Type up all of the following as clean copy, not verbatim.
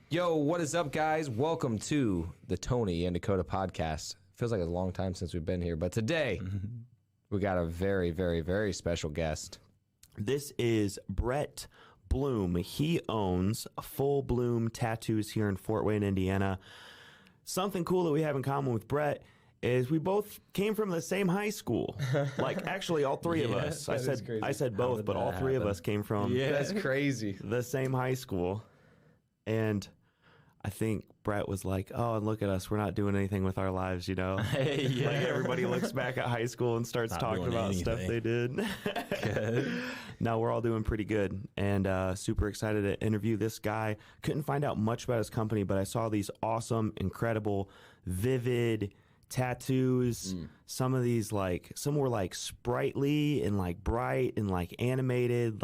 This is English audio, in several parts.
Yo, what is up, guys? Welcome to the Tony and Dakota podcast. Feels like a long time since we've been here, but today we got a very, very, very special guest. This is Bret Bloom. He owns FullBloom Tattoos here in Fort Wayne, Indiana. Something cool that we have in common with Bret is we both came from the same high school. Like, actually, all three of us. I said both, but all three of us came from That's crazy. the same high school. And I think Bret was like, oh, and look at us. We're not doing anything with our lives, you know? Yeah. Like everybody looks back at high school and starts Not talking doing about stuff they did. No, we're all doing pretty good. And super excited to interview this guy. Couldn't find out much about his company, but I saw these awesome, incredible, vivid tattoos. Some of these, some were spritely and bright and animated,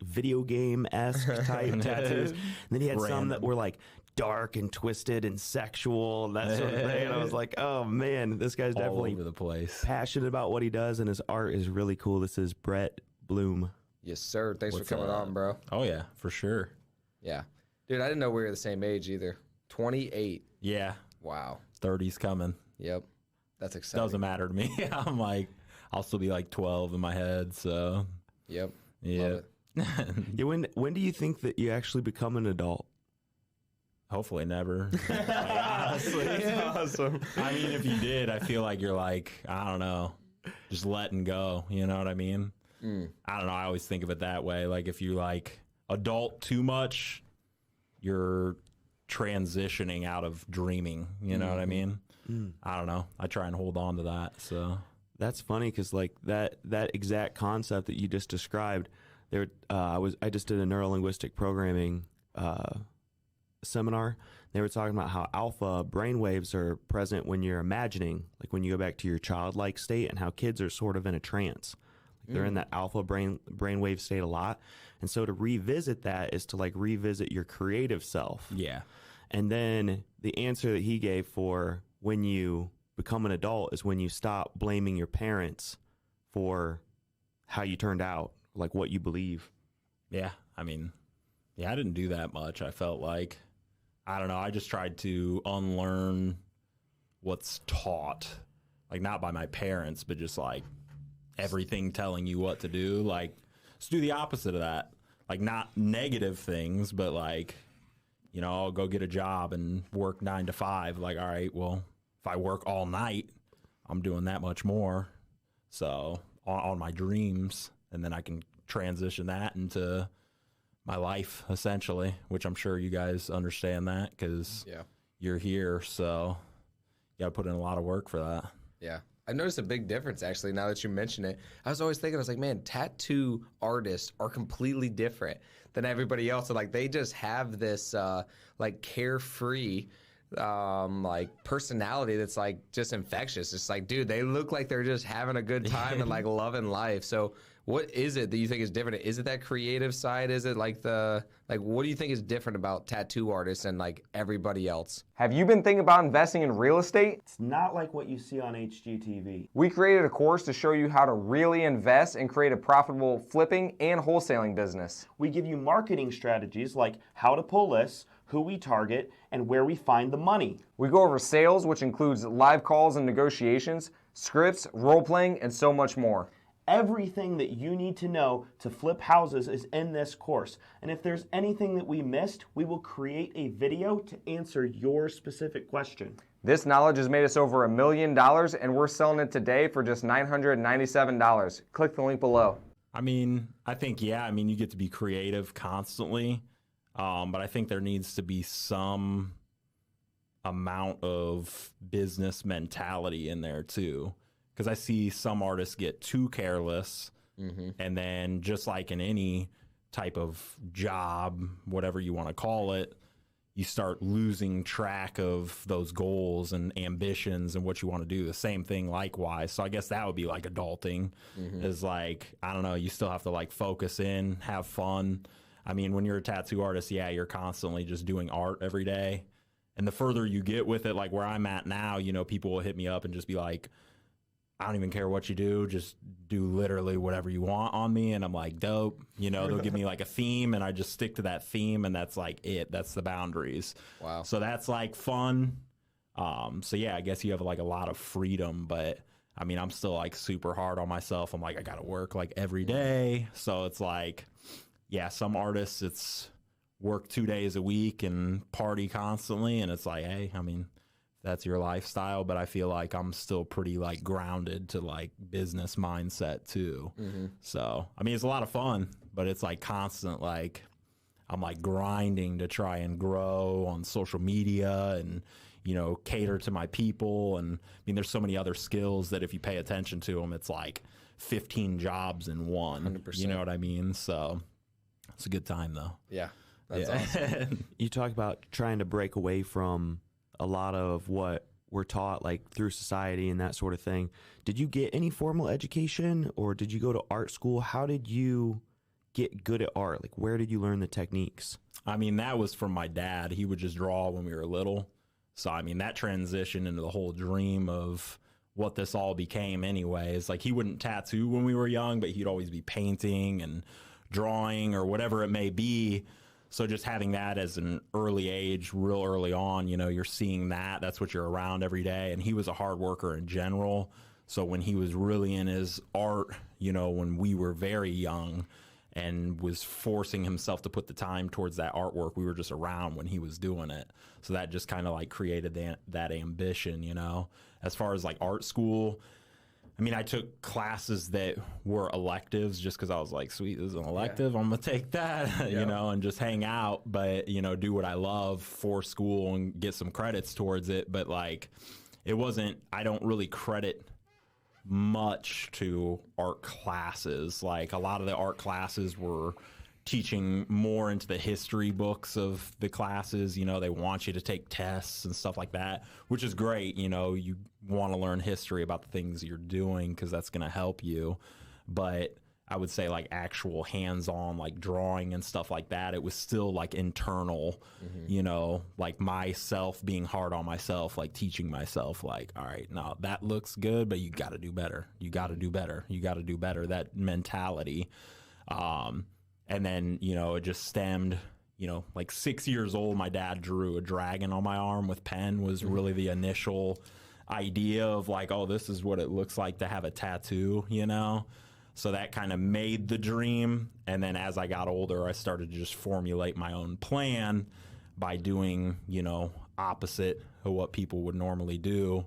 video game-esque type tattoos. And then he had some that were dark and twisted and sexual and that sort of thing. And I was like, oh man, this guy's definitely all over the place. passionate about what he does, and his art is really cool. This is Bret Bloom. Yes, sir. Thanks What's for coming up? on, bro. Oh yeah, for sure. Yeah. Dude, I didn't know we were the same age either. 28. Yeah, Wow. 30's coming. Yep. That's exciting. Doesn't matter to me. I'm I'll still be 12 in my head. So Yep. yeah. Love it. Yeah, when do you think that you actually become an adult? Hopefully never. Honestly, that's awesome. I mean, if you did, I feel like you're I don't know, just letting go. You know what I mean? I don't know. I always think of it that way. If you adult too much, you're transitioning out of dreaming. You know what I mean? I don't know. I try and hold on to that. So That's funny because that exact concept that you just described, I just did a neurolinguistic programming seminar. They were talking about how alpha brainwaves are present when you're imagining, when you go back to your childlike state, and how kids are sort of in a trance. They're in that alpha brainwave state a lot. And so to revisit that is to revisit your creative self. yeah, And then the answer that he gave for when you become an adult is when you stop blaming your parents for how you turned out, what you believe. yeah. I mean, yeah. I didn't do that much. I felt I don't know. I just tried to unlearn what's taught, not by my parents, but just everything telling you what to do. Let's do the opposite of that. Not negative things, but I'll go get a job and work 9 to 5. All right, well, if I work all night, I'm doing that much more. So on my dreams, and then I can transition that into my life, essentially, which I'm sure you guys understand that because you're here. So you got to put in a lot of work for that. Yeah. I've noticed a big difference, actually, now that you mention it. I was always thinking, I was like, man, tattoo artists are completely different than everybody else. And, they just have this, carefree, personality that's, just infectious. It's dude, they look like they're just having a good time and, loving life. So what is it that you think is different? Is it that creative side? Is it what do you think is different about tattoo artists and everybody else? Have you been thinking about investing in real estate? It's not like what you see on HGTV. We created a course to show you how to really invest and create a profitable flipping and wholesaling business. We give you marketing strategies like how to pull lists, who we target, and where we find the money. We go over sales, which includes live calls and negotiations, scripts, role-playing, and so much more. Everything that you need to know to flip houses is in this course. And if there's anything that we missed, we will create a video to answer your specific question. This knowledge has made us over $1 million, and we're selling it today for just $997. Click the link below. I mean, I think, you get to be creative constantly, but I think there needs to be some amount of business mentality in there too. Because I see some artists get too careless, and then just like in any type of job, whatever you want to call it, you start losing track of those goals and ambitions and what you want to do. The same thing likewise. So I guess that would be adulting, is I don't know, you still have to focus in, have fun. I mean, when you're a tattoo artist, you're constantly just doing art every day. And the further you get with it, where I'm at now, people will hit me up and just be like, I don't even care what you do. Just do literally whatever you want on me. And I'm like, dope. You know, they'll give me like a theme and I just stick to that theme. And that's like it. That's the boundaries. Wow. So that's like fun. So yeah, I guess you have like a lot of freedom, but I mean, I'm still like super hard on myself. I'm like, I got to work like every day. So it's like, yeah, some artists, it's work 2 days a week and party constantly. And it's like, hey, I mean, that's your lifestyle, but I feel like I'm still pretty like grounded to like business mindset too. So, I mean, it's a lot of fun, but it's like constant, like I'm like grinding to try and grow on social media and, you know, cater to my people. And I mean, there's so many other skills that if you pay attention to them, it's like 15 jobs in one, 100%. You know what I mean? So it's a good time though. Yeah. That's awesome. You talk about trying to break away from a lot of what we're taught, like through society and that sort of thing. Did you get any formal education or did you go to art school? How did you get good at art? Like, where did you learn the techniques? I mean, that was from my dad. He would just draw when we were little. So, I mean, that transitioned into the whole dream of what this all became anyways. Like, he wouldn't tattoo when we were young, but he'd always be painting and drawing or whatever it may be. So just having that as an early age, real early on, you know, you're seeing that. That's what you're around every day. And he was a hard worker in general. So when he was really in his art, you know, when we were very young and was forcing himself to put the time towards that artwork, we were just around when he was doing it. So that just kind of like created that ambition, you know. As far as like art school, I mean, I took classes that were electives just because I was like, sweet, this is an elective. I'm going to take that, you know, and just hang out, but, you know, do what I love for school and get some credits towards it. But like, it wasn't, I don't really credit much to art classes. Like a lot of the art classes were teaching more into the history books of the classes. You know, they want you to take tests and stuff like that, which is great. You know, you want to learn history about the things you're doing because that's going to help you. But I would say like actual hands-on like drawing and stuff like that, it was still like internal, you know, like myself being hard on myself, like teaching myself like, all right, no, that looks good, but you got to do better. You got to do better. You got to do better. That mentality. And then, you know, it just stemmed, you know, like 6 years old, my dad drew a dragon on my arm with pen was really the initial idea of like, oh, this is what it looks like to have a tattoo, you know? So that kind of made the dream. And then as I got older, I started to just formulate my own plan by doing, you know, opposite of what people would normally do.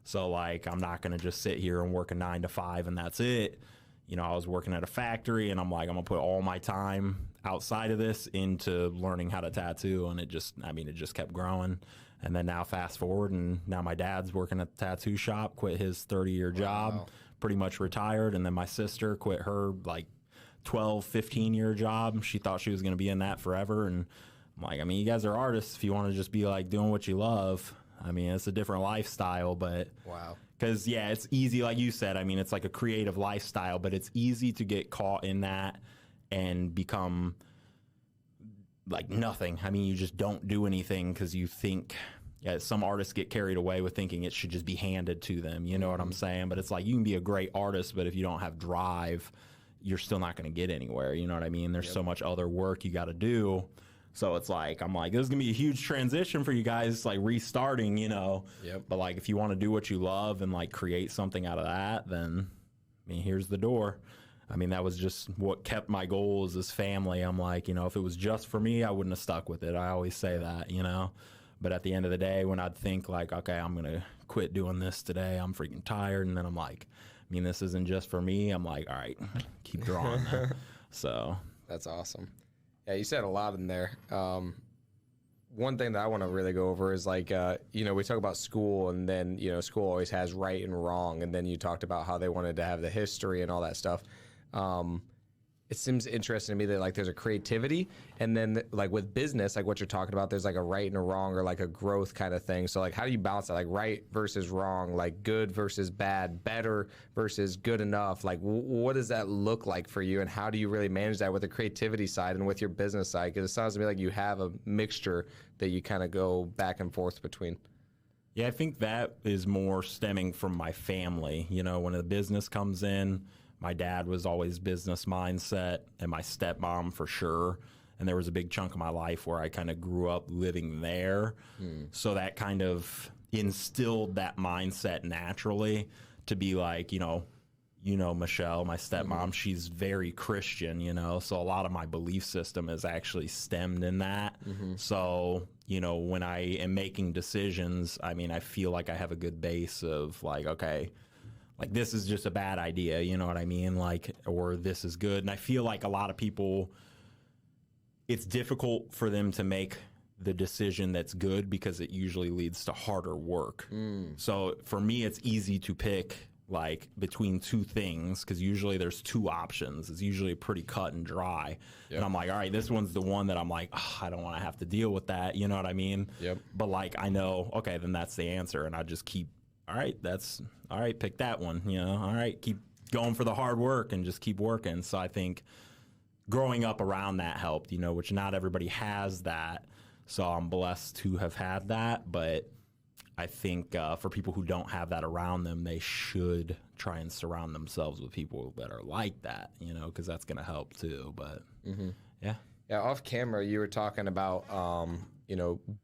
So like, I'm not going to just sit here and work a 9 to 5 and that's it. You know, I was working at a factory and I'm like, I'm going to put all my time outside of this into learning how to tattoo. And it just, I mean, it just kept growing. And then now fast forward and now my dad's working at the tattoo shop, quit his 30-year job, pretty much retired. And then my sister quit her like 12, 15-year job. She thought she was going to be in that forever. And I'm like, I mean, you guys are artists. If you want to just be like doing what you love, I mean, it's a different lifestyle, but wow. Because, yeah, it's easy, like you said. I mean, it's like a creative lifestyle, but it's easy to get caught in that and become like nothing. I mean, you just don't do anything because you think, yeah, some artists get carried away with thinking it should just be handed to them. You know what I'm saying? But it's like you can be a great artist, but if you don't have drive, you're still not going to get anywhere. You know what I mean? There's so much other work you got to do. So it's like, I'm like, this is going to be a huge transition for you guys, like restarting, you know. But like, if you want to do what you love and like create something out of that, then, I mean, here's the door. I mean, that was just what kept my goals as family. I'm like, you know, if it was just for me, I wouldn't have stuck with it. I always say that, you know. But at the end of the day, when I'd think like, okay, I'm going to quit doing this today, I'm freaking tired. And then I'm like, I mean, this isn't just for me. I'm like, all right, keep drawing that. So that's awesome. Yeah, you said a lot in there. One thing that I want to really go over is like, you know, we talk about school and then, you know, school always has right and wrong. And then you talked about how they wanted to have the history and all that stuff. It seems interesting to me that like there's a creativity and then like with business, like what you're talking about, there's like a right and a wrong or like a growth kind of thing. So like, how do you balance that? Like right versus wrong, like good versus bad, better versus good enough. Like what does that look like for you? And how do you really manage that with the creativity side and with your business side? Because it sounds to me like you have a mixture that you kind of go back and forth between. Yeah, I think that is more stemming from my family. You know, when a business comes in, my dad was always business mindset, and my stepmom for sure. And there was a big chunk of my life where I kind of grew up living there. So that kind of instilled that mindset naturally to be like, Michelle, my stepmom, she's very Christian, so a lot of my belief system is actually stemmed in that. So, when I am making decisions, I mean, I feel like I have a good base of like, okay, like this is just a bad idea, you know what I mean? Like, or this is good. And I feel like a lot of people, it's difficult for them to make the decision that's good because it usually leads to harder work. So for me, it's easy to pick like between two things because usually there's two options. It's usually pretty cut and dry. Yep. And I'm like, all right, this one's the one that I'm like, I don't want to have to deal with that. You know what I mean? Yep. But like, I know, okay, then that's the answer. And I just keep, all right, pick that one. All right, keep going for the hard work and just keep working. So I think growing up around that helped, which not everybody has that. So I'm blessed to have had that. But I think for people who don't have that around them, they should try and surround themselves with people that are like that, because that's going to help too. But yeah. Yeah, off camera, you were talking about,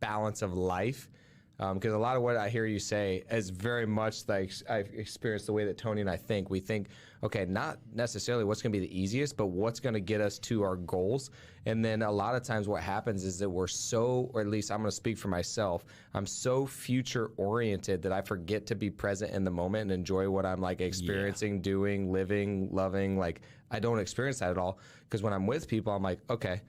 balance of life. Because a lot of what I hear you say is very much like I've experienced the way that Tony and I think. We think, okay, not necessarily what's going to be the easiest, but what's going to get us to our goals. And then a lot of times what happens is that we're so, or at least I'm going to speak for myself, I'm so future oriented that I forget to be present in the moment and enjoy what I'm like experiencing, doing, living, loving. Like I don't experience that at all. Because when I'm with people, I'm like, okay,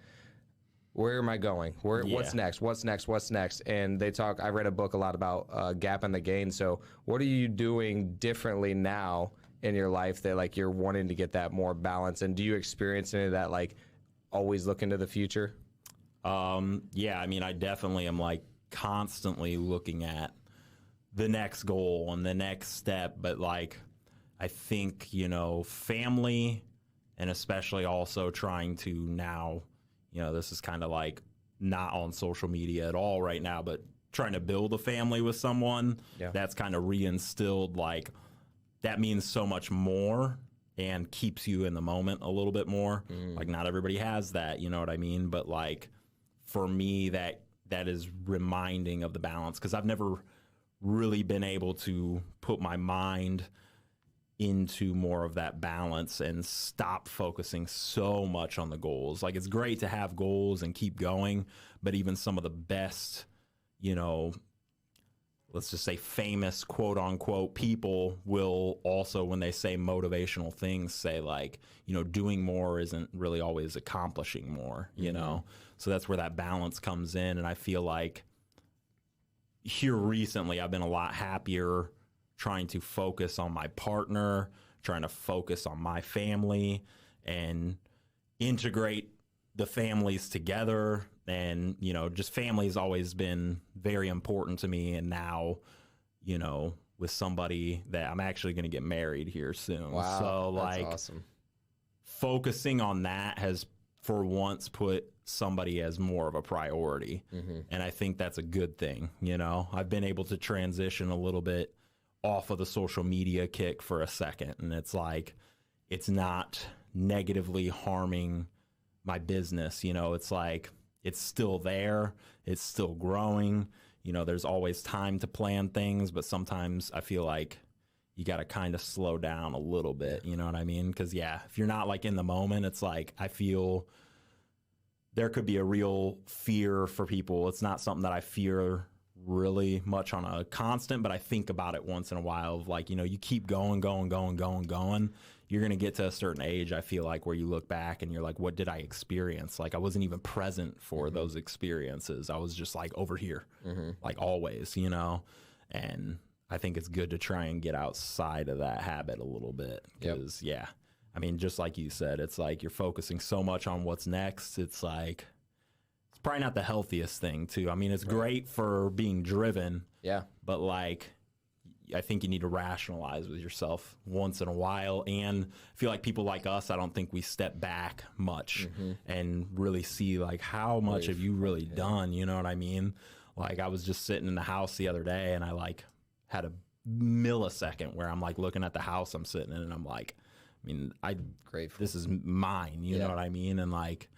where am I going? What's next? What's next? What's next? And they talk, I read a book a lot about gap and the gain. So what are you doing differently now in your life that like you're wanting to get that more balance? And do you experience any of that, like always looking to the future? Yeah, I mean, I definitely am like constantly looking at the next goal and the next step. But like, I think, family and especially also trying to now, this is kind of like not on social media at all right now, but trying to build a family with someone, that's kind of reinstilled, like that means so much more and keeps you in the moment a little bit more. Like not everybody has that, you know what I mean? But like for me, that is reminding of the balance because I've never really been able to put my mind into more of that balance and stop focusing so much on the goals. Like it's great to have goals and keep going, but even some of the best, let's just say famous quote unquote people will also, when they say motivational things, say like, doing more isn't really always accomplishing more, So that's where that balance comes in. And I feel like here recently I've been a lot happier trying to focus on my partner, trying to focus on my family and integrate the families together. And, just family has always been very important to me. And now, with somebody that I'm actually going to get married here soon. Wow, so that's like awesome. Focusing on that has for once put somebody as more of a priority. And I think that's a good thing. I've been able to transition a little bit off of the social media kick for a second. And it's like, it's not negatively harming my business. It's like, it's still there. It's still growing. There's always time to plan things, but sometimes I feel like you got to kind of slow down a little bit. You know what I mean? Because if you're not like in the moment, it's like, I feel there could be a real fear for people. It's not something that I fear really much on a constant, but I think about it once in a while of like, you keep going. You're going to get to a certain age, I feel like, where you look back and you're like, what did I experience? Like I wasn't even present for those experiences. I was just like over here, like always, and I think it's good to try and get outside of that habit a little bit because I mean, just like you said, it's like you're focusing so much on what's next. It's like, it's probably not the healthiest thing too. I mean, it's great for being driven. Yeah. But like, I think you need to rationalize with yourself once in a while. And I feel like people like us, I don't think we step back much and really see like how much have you really done? You know what I mean? Like I was just sitting in the house the other day and I like had a millisecond where I'm like looking at the house I'm sitting in and I'm like, I mean, this is mine, you know what I mean? And like,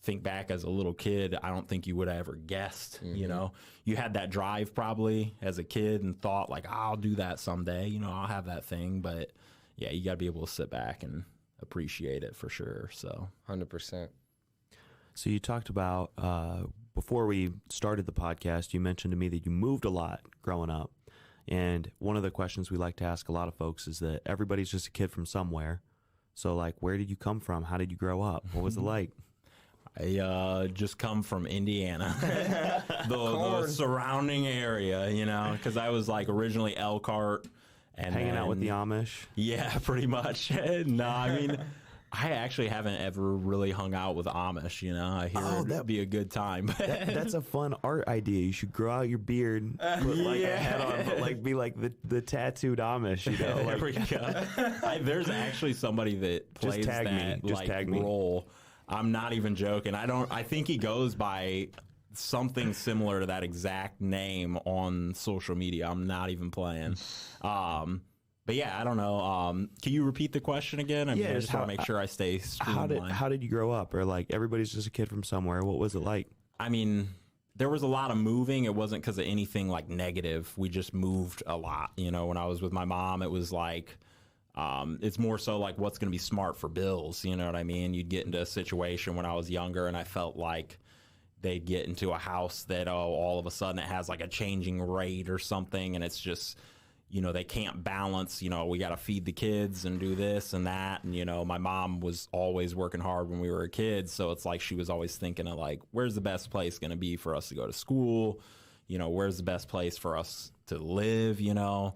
think back as a little kid, I don't think you would have ever guessed, you know, you had that drive probably as a kid and thought like, I'll do that someday, you know, I'll have that thing. But yeah, you got to be able to sit back and appreciate it for sure. So 100%. So you talked about, before we started the podcast, you mentioned to me that you moved a lot growing up. And one of the questions we like to ask a lot of folks is that everybody's just a kid from somewhere. So like, where did you come from? How did you grow up? What was it like? I just come from Indiana, the surrounding area, you know, because I was like originally Elkhart. And hanging out with the Amish? Yeah, pretty much. No, I mean, I actually haven't ever really hung out with Amish, you know. I hear it'd be a good time. That's a fun art idea. You should grow out your beard, put like a head on, but like be like the tattooed Amish, you know. Like, there we go. There's actually somebody that plays that role. I'm not even joking. I think he goes by something similar to that exact name on social media. I'm not even playing. But yeah, I don't know. Can you repeat the question again? I mean, I just want to make sure I stay streamlined. How did you grow up? Or like everybody's just a kid from somewhere. What was it like? I mean, there was a lot of moving. It wasn't because of anything like negative. We just moved a lot. You know, when I was with my mom, it was like, it's more so like what's going to be smart for bills. You know what I mean? You'd get into a situation when I was younger and I felt like they'd get into a house that, all of a sudden it has like a changing rate or something. And it's just, you know, they can't balance, you know, we got to feed the kids and do this and that. And, you know, my mom was always working hard when we were kids. So it's like she was always thinking of like, where's the best place going to be for us to go to school? You know, where's the best place for us to live, you know?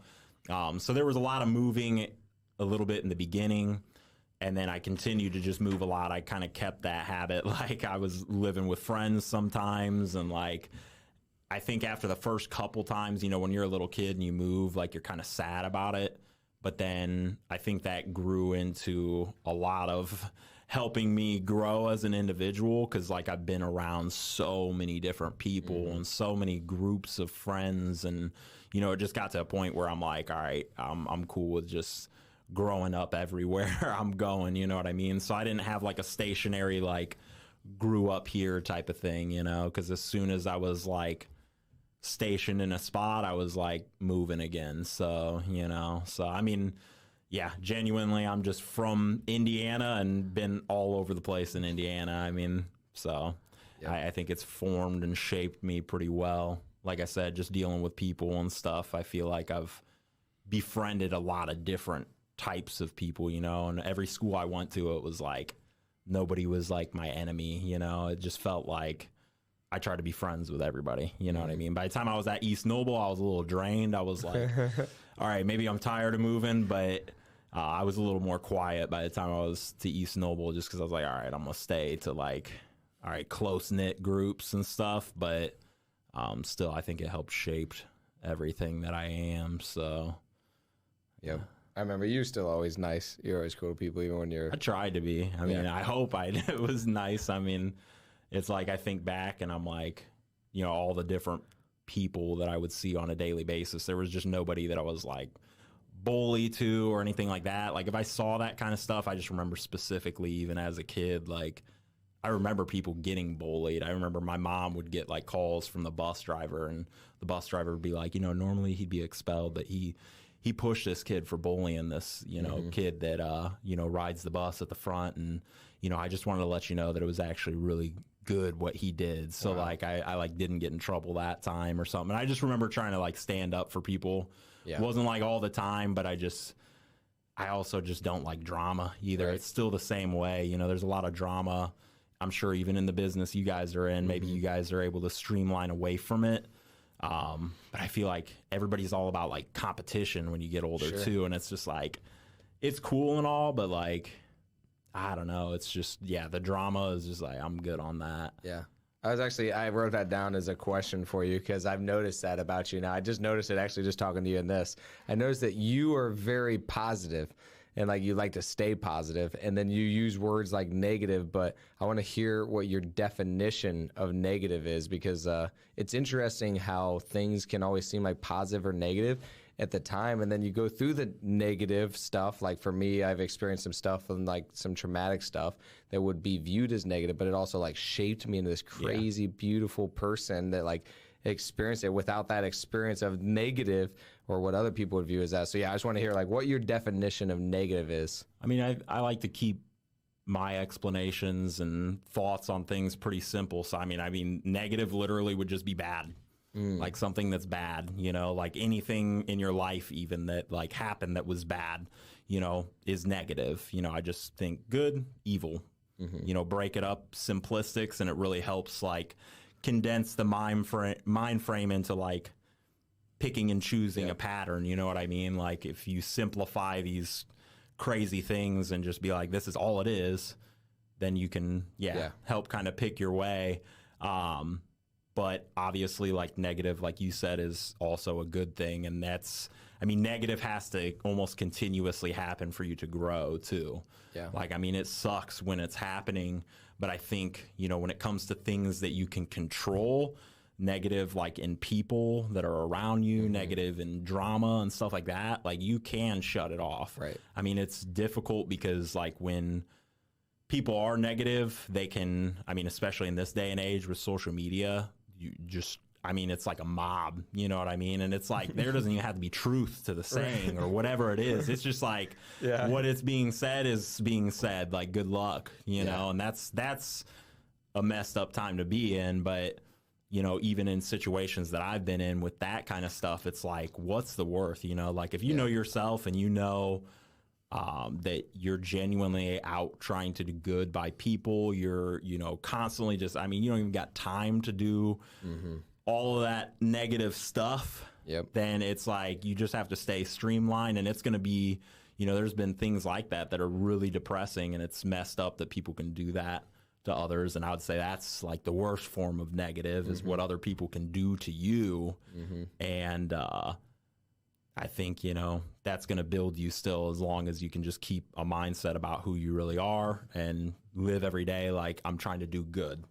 So there was a lot of moving a little bit in the beginning. And then I continued to just move a lot. I kind of kept that habit. Like I was living with friends sometimes. And like, I think after the first couple times, you know, when you're a little kid and you move, like you're kind of sad about it. But then I think that grew into a lot of helping me grow as an individual. Cause like I've been around so many different people and so many groups of friends. And, you know, it just got to a point where I'm like, all right, I'm cool with just growing up everywhere I'm going, you know what I mean? So I didn't have like a stationary, like grew up here type of thing, you know, because as soon as I was like stationed in a spot, I was like moving again. So, you know, so I mean, yeah, genuinely, I'm just from Indiana and been all over the place in Indiana. I mean, so I think it's formed and shaped me pretty well. Like I said, just dealing with people and stuff, I feel like I've befriended a lot of different types of people, you know, and every school I went to, it was like nobody was like my enemy, you know. It just felt like I tried to be friends with everybody, you know what I mean? By the time I was at East Noble, I was a little drained. I was like, all right, maybe I'm tired of moving, but I was a little more quiet by the time I was to East Noble, just because I was like, all right, I'm gonna stay to like, all right, close-knit groups and stuff, but still, I think it helped shape everything that I am, so. Yep. I remember you were still always nice. You're always cool to people, even when you're... I tried to be. I mean, I hope it was nice. I mean, it's like I think back and I'm like, you know, all the different people that I would see on a daily basis. There was just nobody that I was like bully to or anything like that. Like if I saw that kind of stuff, I just remember specifically even as a kid, like I remember people getting bullied. I remember my mom would get like calls from the bus driver and the bus driver would be like, you know, normally he'd be expelled, but he pushed this kid for bullying this, you know, kid that, you know, rides the bus at the front. And, you know, I just wanted to let you know that it was actually really good what he did. So like, I like didn't get in trouble that time or something. And I just remember trying to like stand up for people. Yeah. It wasn't like all the time, but I also just don't like drama either. Right. It's still the same way. You know, there's a lot of drama. I'm sure even in the business you guys are in, maybe you guys are able to streamline away from it. But I feel like everybody's all about like competition when you get older too. And it's just like, it's cool and all, but like, I don't know. It's just, the drama is just like, I'm good on that. Yeah. I wrote that down as a question for you because I've noticed that about you now. I just noticed it actually just talking to you in this. I noticed that you are very positive and like you like to stay positive, and then you use words like negative, but I want to hear what your definition of negative is, because it's interesting how things can always seem like positive or negative at the time, and then you go through the negative stuff. Like for me, I've experienced some stuff and like some traumatic stuff that would be viewed as negative, but it also like shaped me into this crazy, beautiful person that like experienced it without that experience of negative or what other people would view as that. So yeah, I just want to hear like what your definition of negative is. I mean, I like to keep my explanations and thoughts on things pretty simple. So I mean, negative literally would just be bad. Like something that's bad, you know, like anything in your life even that like happened that was bad, you know, is negative. You know, I just think good, evil, you know, break it up simplistics, and it really helps like condense the mind frame into like picking and choosing a pattern. You know what I mean? Like if you simplify these crazy things and just be like, this is all it is, then you can, help kind of pick your way. But obviously, like negative, like you said, is also a good thing. And that's, I mean, negative has to almost continuously happen for you to grow too. Yeah. Like, I mean, it sucks when it's happening, but I think, you know, when it comes to things that you can control, negative, like in people that are around you, negative in drama and stuff like that, like you can shut it off. Right. I mean, it's difficult because like when people are negative, they can, I mean, especially in this day and age with social media, you just, I mean, it's like a mob, you know what I mean? And it's like, there doesn't even have to be truth to the saying or whatever it is. It's just like what it's being said is being said, like good luck, you know? And that's a messed up time to be in. But, you know, even in situations that I've been in with that kind of stuff, it's like, what's the worth, you know? Like if you know yourself and you know that you're genuinely out trying to do good by people, you're, you know, constantly just, I mean, you don't even got time to do all of that negative stuff, then it's like you just have to stay streamlined, and it's going to be, you know, there's been things like that are really depressing, and it's messed up that people can do that to others. And I would say that's like the worst form of negative is what other people can do to you. And I think, you know, that's going to build you still, as long as you can just keep a mindset about who you really are and live every day like I'm trying to do good.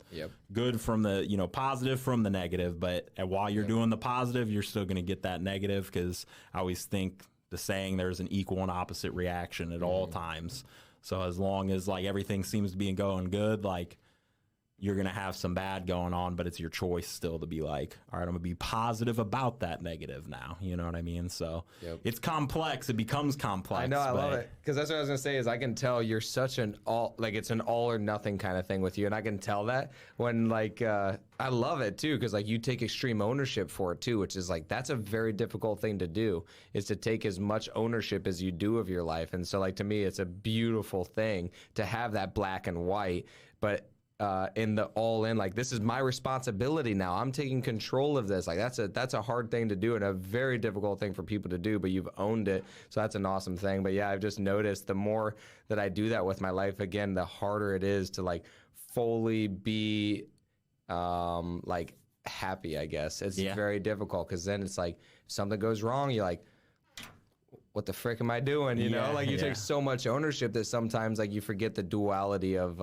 Good from the, you know, positive from the negative. But while you're doing the positive, you're still going to get that negative, because I always think the saying there's an equal and opposite reaction at all times. So as long as like everything seems to be going good, like you're going to have some bad going on, but it's your choice still to be like, all right, I'm going to be positive about that negative now. You know what I mean? So it's complex. It becomes complex. I know. I love it. Because that's what I was going to say is I can tell you're such an all, like it's an all or nothing kind of thing with you. And I can tell that when like, I love it too. Because like you take extreme ownership for it too, which is like, that's a very difficult thing to do, is to take as much ownership as you do of your life. And so like, to me, it's a beautiful thing to have that black and white, but in the all in, like this is my responsibility now. I'm taking control of this. Like that's a hard thing to do and a very difficult thing for people to do, but you've owned it. So that's an awesome thing. But yeah, I've just noticed the more that I do that with my life, again, the harder it is to like fully be like happy, I guess. It's very difficult, because then it's like if something goes wrong, you're like, what the frick am I doing? You know, like you take so much ownership that sometimes like you forget the duality of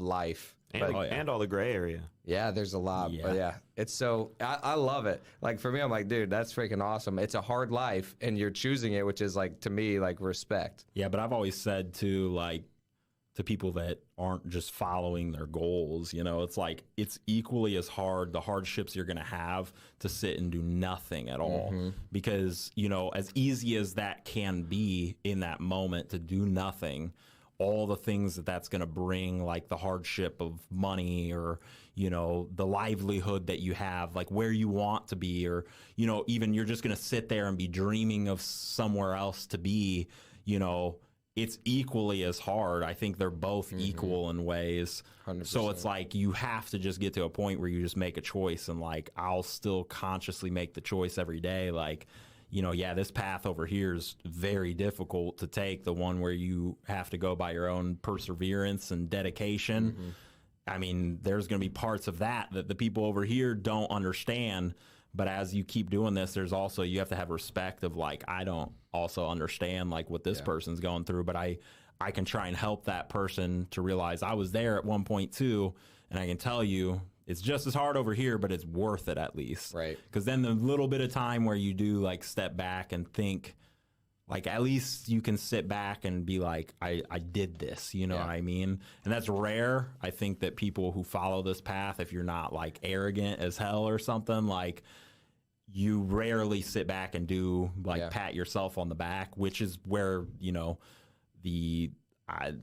life. And, and all the gray area. Yeah, there's a lot. But it's so, I love it. Like for me, I'm like, dude, that's freaking awesome. It's a hard life and you're choosing it, which is like, to me, like respect. Yeah, but I've always said to like, to people that aren't just following their goals, you know, it's like, it's equally as hard, the hardships you're going to have to sit and do nothing at all. Because, you know, as easy as that can be in that moment to do nothing, all the things that's going to bring, like the hardship of money, or, you know, the livelihood that you have, like where you want to be, or, you know, even you're just going to sit there and be dreaming of somewhere else to be, you know, it's equally as hard. I think they're both equal in ways. 100%. So it's like you have to just get to a point where you just make a choice, and like I'll still consciously make the choice every day, like, you know, this path over here is very difficult to take, the one where you have to go by your own perseverance and dedication. I mean, there's going to be parts of that the people over here don't understand, But as you keep doing this, there's also, you have to have respect of like, I don't also understand like what this person's going through, but I can try and help that person to realize I was there at one point too. And I can tell you it's just as hard over here, but it's worth it at least. Right. Because then the little bit of time where you do like step back and think, like at least you can sit back and be like, I did this, you know what I mean? And that's rare. I think that people who follow this path, if you're not like arrogant as hell or something, like you rarely sit back and do like pat yourself on the back, which is where, you know, the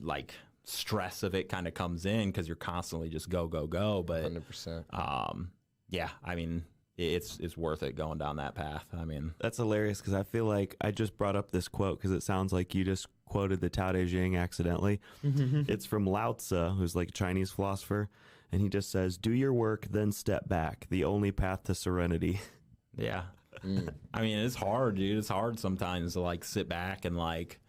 like stress of it kind of comes in because you're constantly just go. But 100%. Yeah, I mean, it's worth it going down that path. I mean, That's hilarious because I feel like I just brought up this quote because it sounds like you just quoted the Tao Te Ching accidentally. It's from Lao Tzu, who's like a Chinese philosopher, and he just says, "Do your work, then step back. The only path to serenity." yeah. I mean, it's hard, dude. It's hard sometimes to like sit back and like,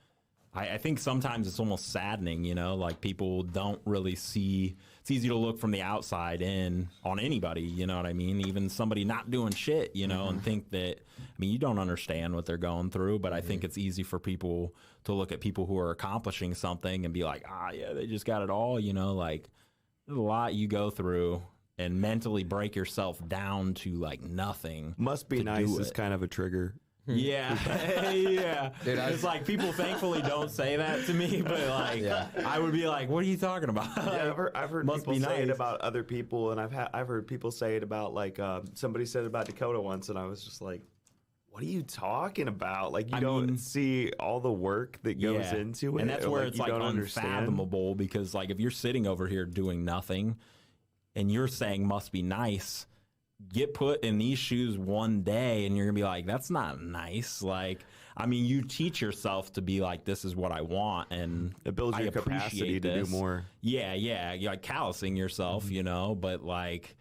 I think sometimes it's almost saddening, you know, like people don't really see, it's easy to look from the outside in on anybody, you know what I mean? Even somebody not doing shit, you know, and think that, I mean, you don't understand what they're going through, but I think it's easy for people to look at people who are accomplishing something and be like, yeah, they just got it all, you know, like there's a lot you go through and mentally break yourself down to like nothing. Must be nice is kind of a trigger. Yeah, yeah. Dude, it's like people thankfully don't say that to me, but like I would be like, "What are you talking about?" Yeah, I've heard must people be say it nice. about other people, and I've heard people say it about like somebody said it about Dakota once, and I was just like, "What are you talking about? Like you don't see all the work that goes into it, and that's where or, it's you like don't understand." unfathomable because like if you're sitting over here doing nothing, and you're saying must be nice. Get put in these shoes one day and you're gonna be like, that's not nice. Like, I mean, you teach yourself to be like, this is what I want, and It builds I your capacity appreciate to do this. more. Yeah, you're like callousing yourself, you know, but like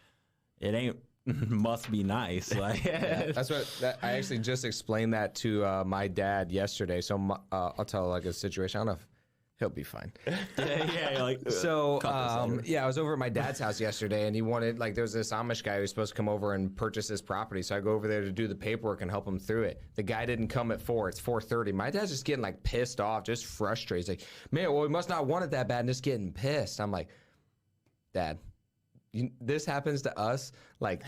it ain't must be nice. Like That's what I actually just explained that to my dad yesterday. So I'll tell like a situation. I don't know if he'll be fine. yeah, you're like So, I was over at my dad's house yesterday, and he wanted, like, there was this Amish guy who was supposed to come over and purchase his property. So I go over there to do the paperwork and help him through it. The guy didn't come at 4. It's 4:30. My dad's just getting, like, pissed off, just frustrated. He's like, man, well, we must not want it that bad, and just getting pissed. I'm like, Dad, this happens to us, like,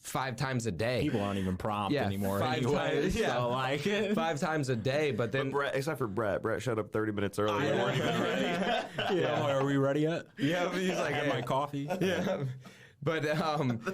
5 times a day. people aren't even prompt anymore 5 anyway. times, So like 5 times a day, but then... Brett, except for Brett showed up 30 minutes early. We weren't even ready. yeah, are we ready yet? Yeah, but he's like, I had my coffee. Yeah. But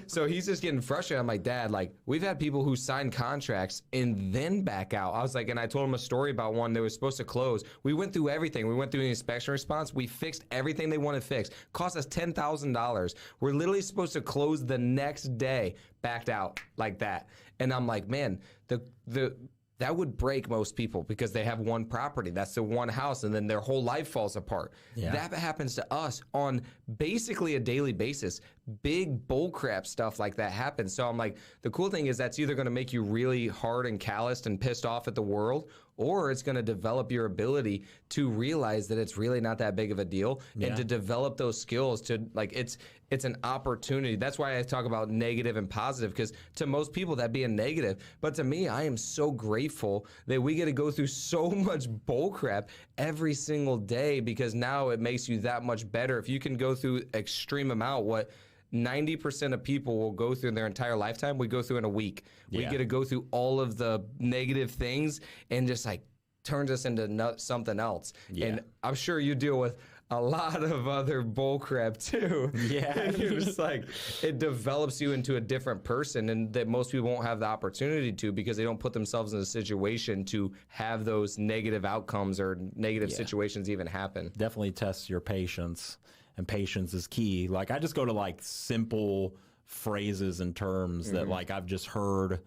so he's just getting frustrated. I'm like, Dad, like, we've had people who sign contracts and then back out. I was like, and I told him a story about one that was supposed to close. We went through everything. We went through the inspection response. We fixed everything they wanted fixed. Cost us $10,000. We're literally supposed to close the next day, backed out like that. And I'm like, man, that would break most people because they have one property. That's the one house, and then their whole life falls apart. Yeah. That happens to us on basically a daily basis. Big bullcrap stuff like that happens. So I'm like, the cool thing is that's either going to make you really hard and calloused and pissed off at the world, or it's going to develop your ability to realize that it's really not that big of a deal and to develop those skills to, like, it's an opportunity. That's why I talk about negative and positive, because to most people that'd be a negative. But to me, I am so grateful that we get to go through so much bullcrap every single day, because now it makes you that much better. If you can go through extreme amount, what 90% of people will go through in their entire lifetime, we go through in a week. We get to go through all of the negative things and just like turns us into something else. And I'm sure you deal with a lot of other bullcrap too. Yeah. And you're just like, it develops you into a different person, and that most people won't have the opportunity to, because they don't put themselves in a situation to have those negative outcomes or negative situations even happen. Definitely test your patience, and patience is key. Like I just go to like simple phrases and terms that like I've just heard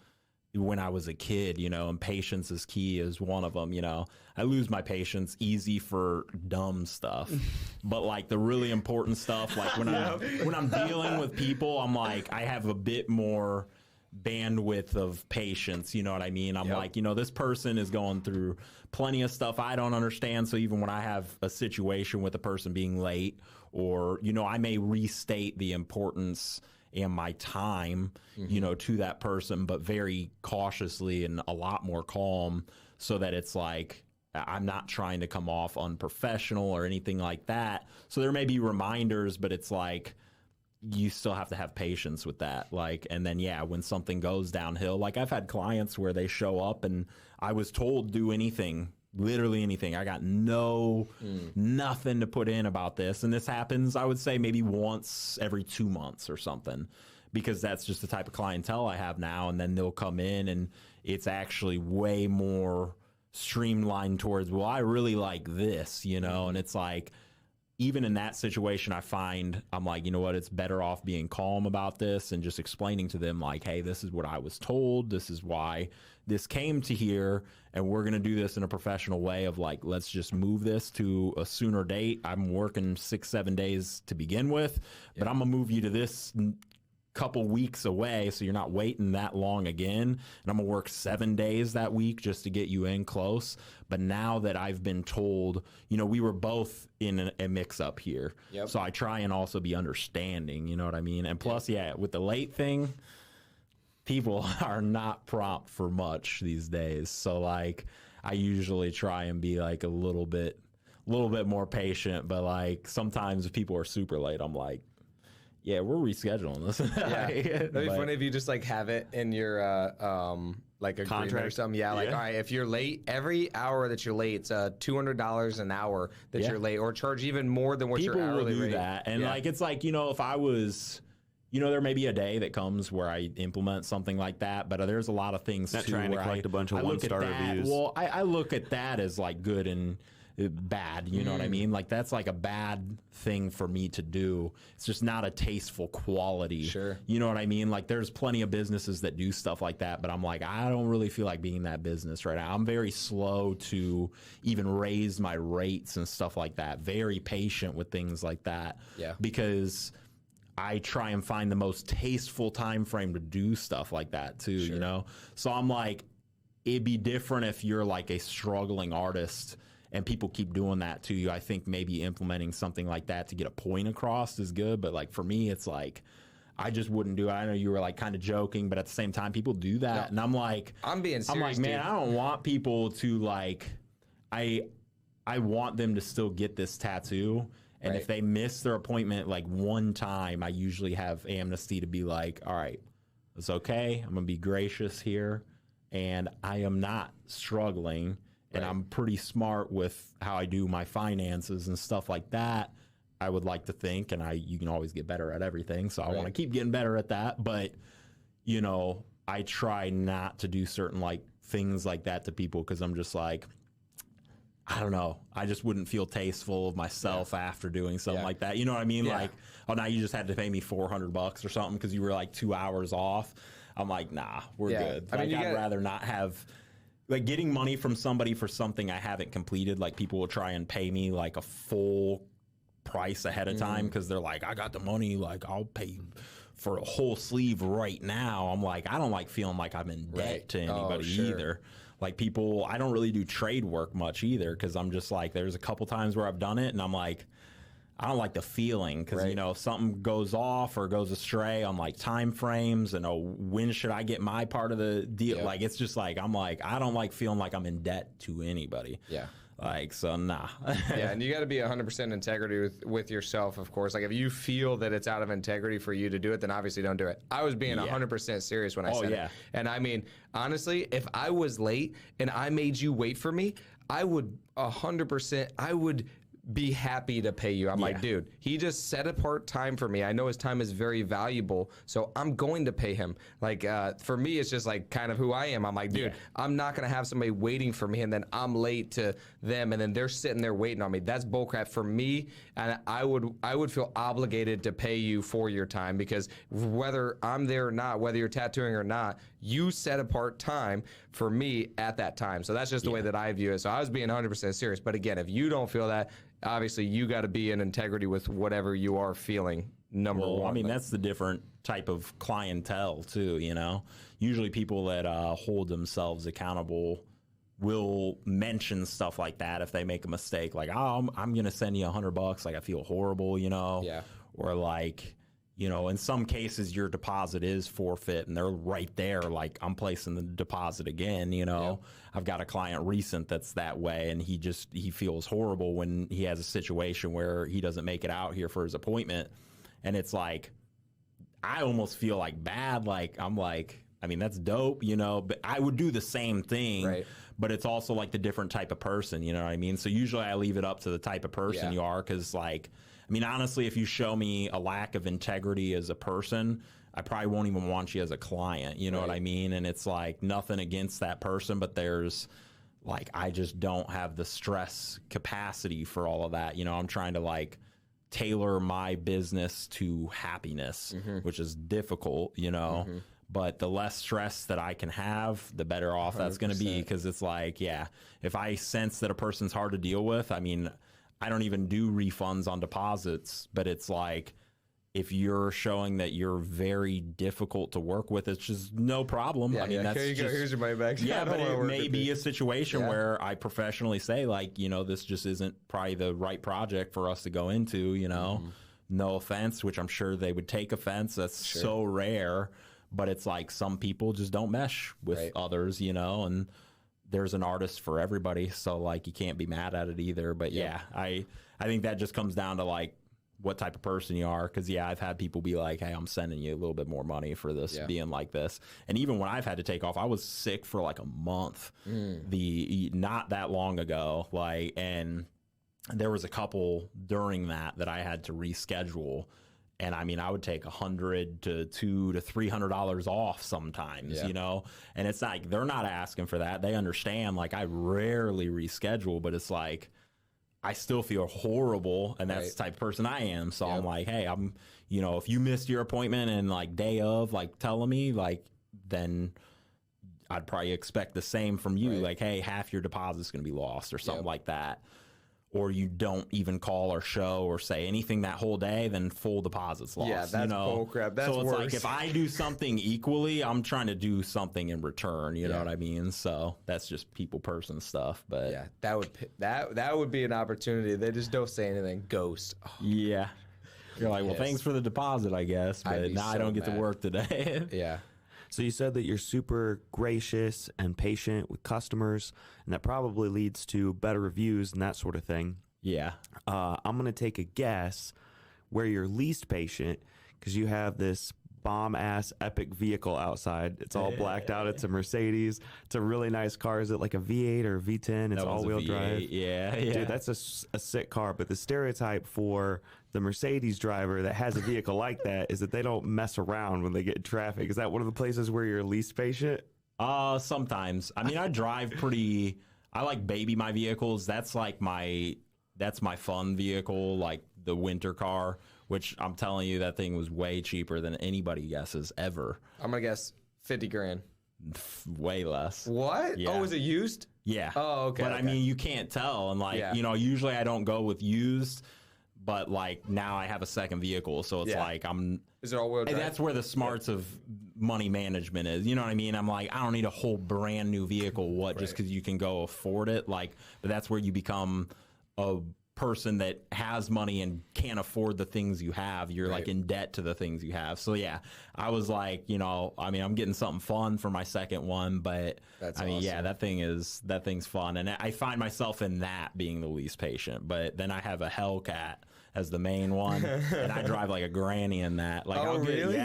when I was a kid, you know, and patience is key is one of them. You know, I lose my patience easy for dumb stuff, but like the really important stuff, like when I'm dealing with people, I'm like, I have a bit more bandwidth of patience, you know what I mean? I'm like, you know, this person is going through plenty of stuff I don't understand. So even when I have a situation with a person being late, or, you know, I may restate the importance and my time, you know, to that person, but very cautiously and a lot more calm, so that it's like, I'm not trying to come off unprofessional or anything like that. So there may be reminders, but it's like, you still have to have patience with that. Like, and then, yeah, when something goes downhill, like I've had clients where they show up and I was told do anything, literally anything. I got nothing to put in about this. And this happens, I would say, maybe once every 2 months or something, because that's just the type of clientele I have now. And then they'll come in and it's actually way more streamlined towards, well, I really like this, you know, and it's like, even in that situation, I find I'm like, you know what, it's better off being calm about this and just explaining to them like, hey, this is what I was told. This is why this came to here. And we're going to do this in a professional way of like, let's just move this to a sooner date. I'm working 6-7 days to begin with, but I'm going to move you to this couple weeks away, so you're not waiting that long again. And I'm gonna work 7 days that week just to get you in close. But now that I've been told, you know, we were both in a mix up here. So I try and also be understanding, you know what I mean? And plus, yeah, with the late thing, people are not prompt for much these days. So like, I usually try and be like a little bit more patient, but like sometimes if people are super late, I'm like, yeah, we're rescheduling this. Yeah, it'd be funny if you just like have it in your like agreement contract or something. Yeah, like all right, if you're late, every hour that you're late, it's $200 an hour that you're late, or charge even more than what people your hourly will do rate. that, and like it's like, you know, if I was, you know, there may be a day that comes where I implement something like that, but there's a lot of things Not too trying to where collect a bunch of I look at one-star that- reviews. Well, I look at that as like good and bad, you know what I mean? Like that's like a bad thing for me to do. It's just not a tasteful quality. Sure. You know what I mean? Like there's plenty of businesses that do stuff like that, but I'm like, I don't really feel like being that business right now. I'm very slow to even raise my rates and stuff like that. Very patient with things like that. Yeah. Because I try and find the most tasteful time frame to do stuff like that too, you know? So I'm like, it'd be different if you're like a struggling artist and people keep doing that to you. I think maybe implementing something like that to get a point across is good. But like for me, it's like, I just wouldn't do it. I know you were like kind of joking, but at the same time, people do that. No, and I'm like, I'm being serious. I'm like, man, dude. I don't want people to like, I want them to still get this tattoo. And if they miss their appointment like one time, I usually have amnesty to be like, all right, it's okay. I'm going to be gracious here. And I am not struggling. And I'm pretty smart with how I do my finances and stuff like that. I would like to think, and you can always get better at everything. So I want to keep getting better at that. But, you know, I try not to do certain like things like that to people because I'm just like, I don't know. I just wouldn't feel tasteful of myself after doing something like that. You know what I mean? Like, oh, now you just had to pay me $400 or something because you were like 2 hours off. I'm like, nah, we're good. I mean, I'd rather not have. Like getting money from somebody for something I haven't completed, like people will try and pay me like a full price ahead of time because they're like, I got the money, like I'll pay for a whole sleeve right now. I'm like, I don't like feeling like I'm in debt to anybody either. Like people, I don't really do trade work much either because I'm just like, there's a couple times where I've done it and I'm like, I don't like the feeling because, you know, if something goes off or goes astray on like time frames and when should I get my part of the deal? Like, it's just like, I'm like, I don't like feeling like I'm in debt to anybody. Like, so nah. And you got to be 100% integrity with yourself, of course. Like, if you feel that it's out of integrity for you to do it, then obviously don't do it. I was being 100% serious when I said it. And I mean, honestly, if I was late and I made you wait for me, I would 100%, I would be happy to pay you. I'm like, dude, he just set apart time for me. I know his time is very valuable, so I'm going to pay him. Like, for me, it's just like kind of who I am. I'm like, dude, I'm not going to have somebody waiting for me and then I'm late to them and then they're sitting there waiting on me. That's bullcrap for me. And I would feel obligated to pay you for your time because whether I'm there or not, whether you're tattooing or not, you set apart time for me at that time. So that's just the way that I view it. So I was being 100% serious. But again, if you don't feel that, obviously you got to be in integrity with whatever you are feeling. Number one. I mean, that's the different type of clientele too, you know. Usually people that hold themselves accountable will mention stuff like that if they make a mistake, like, oh, I'm going to send you $100. Like, I feel horrible, you know. Or like, you know, in some cases your deposit is forfeit and they're right there. Like, I'm placing the deposit again, you know. I've got a client recent that's that way, and he feels horrible when he has a situation where he doesn't make it out here for his appointment. And it's like, I almost feel like bad. Like, I'm like, I mean, that's dope, you know, but I would do the same thing. Right. But it's also like the different type of person, you know what I mean? So usually I leave it up to the type of person you are, because, like, I mean, honestly, if you show me a lack of integrity as a person, I probably won't even want you as a client, you know what I mean? And it's like nothing against that person, but there's like, I just don't have the stress capacity for all of that. You know, I'm trying to like tailor my business to happiness, which is difficult, you know? But the less stress that I can have, the better off 100%. That's going to be. Because it's like, if I sense that a person's hard to deal with, I mean, I don't even do refunds on deposits, but it's like, if you're showing that you're very difficult to work with, it's just no problem. I mean, that's here you go. Here's your money back. Yeah, but it may be a situation where I professionally say, like, you know, this just isn't probably the right project for us to go into, you know, no offense, which I'm sure they would take offense. That's so rare, but it's like some people just don't mesh with others, you know, and there's an artist for everybody, so like you can't be mad at it either. But I think that just comes down to like what type of person you are, because I've had people be like, hey, I'm sending you a little bit more money for this being like this. And even when I've had to take off, I was sick for like a month not that long ago, like, and there was a couple during that I had to reschedule. And I mean, I would take $100 to $200 to $300 off sometimes, you know, and it's like, they're not asking for that. They understand. Like, I rarely reschedule, but it's like, I still feel horrible. And that's the type of person I am. So I'm like, hey, I'm, you know, if you missed your appointment and like day of, like, telling me, like, then I'd probably expect the same from you. Like, hey, half your deposit's going to be lost or something like that. Or you don't even call or show or say anything that whole day, then full deposit's lost. Yeah, that's bullcrap. That's so it's worse. like, if I do something equally, I'm trying to do something in return. You know what I mean? So that's just people person stuff. But that would be an opportunity. They just don't say anything. Ghost. Oh. Yeah. You're like, well, thanks for the deposit, I guess. But now I don't get to work today. So you said that you're super gracious and patient with customers, and that probably leads to better reviews and that sort of thing. Yeah. I'm going to take a guess where you're least patient, because you have this bomb-ass epic vehicle outside. It's all blacked out. It's a Mercedes. It's a really nice car. Is it like a V8 or a V10? It's all-wheel drive. Yeah. Dude, that's a sick car. But the stereotype for the Mercedes driver that has a vehicle like that is that they don't mess around when they get in traffic. Is that one of the places where you're least patient? Sometimes. I mean, I like baby my vehicles. That's my fun vehicle, like the winter car, which I'm telling you, that thing was way cheaper than anybody guesses ever. I'm going to guess 50 grand. Way less. What? Yeah. Oh, was it used? Yeah. Oh, okay. But I mean, you can't tell. And like, you know, usually I don't go with used, but like now I have a second vehicle. So it's like Is it all-wheel drive? And that's where the smarts of money management is. You know what I mean? I'm like, I don't need a whole brand new vehicle. Just because you can go afford it. Like, but that's where you become a person that has money and can't afford the things you have. You're like in debt to the things you have. So I was like, you know, I mean, I'm getting something fun for my second one, but that's awesome. That thing's fun. And I find myself in that being the least patient, but then I have a Hellcat as the main one and I drive like a granny in that. Like, really?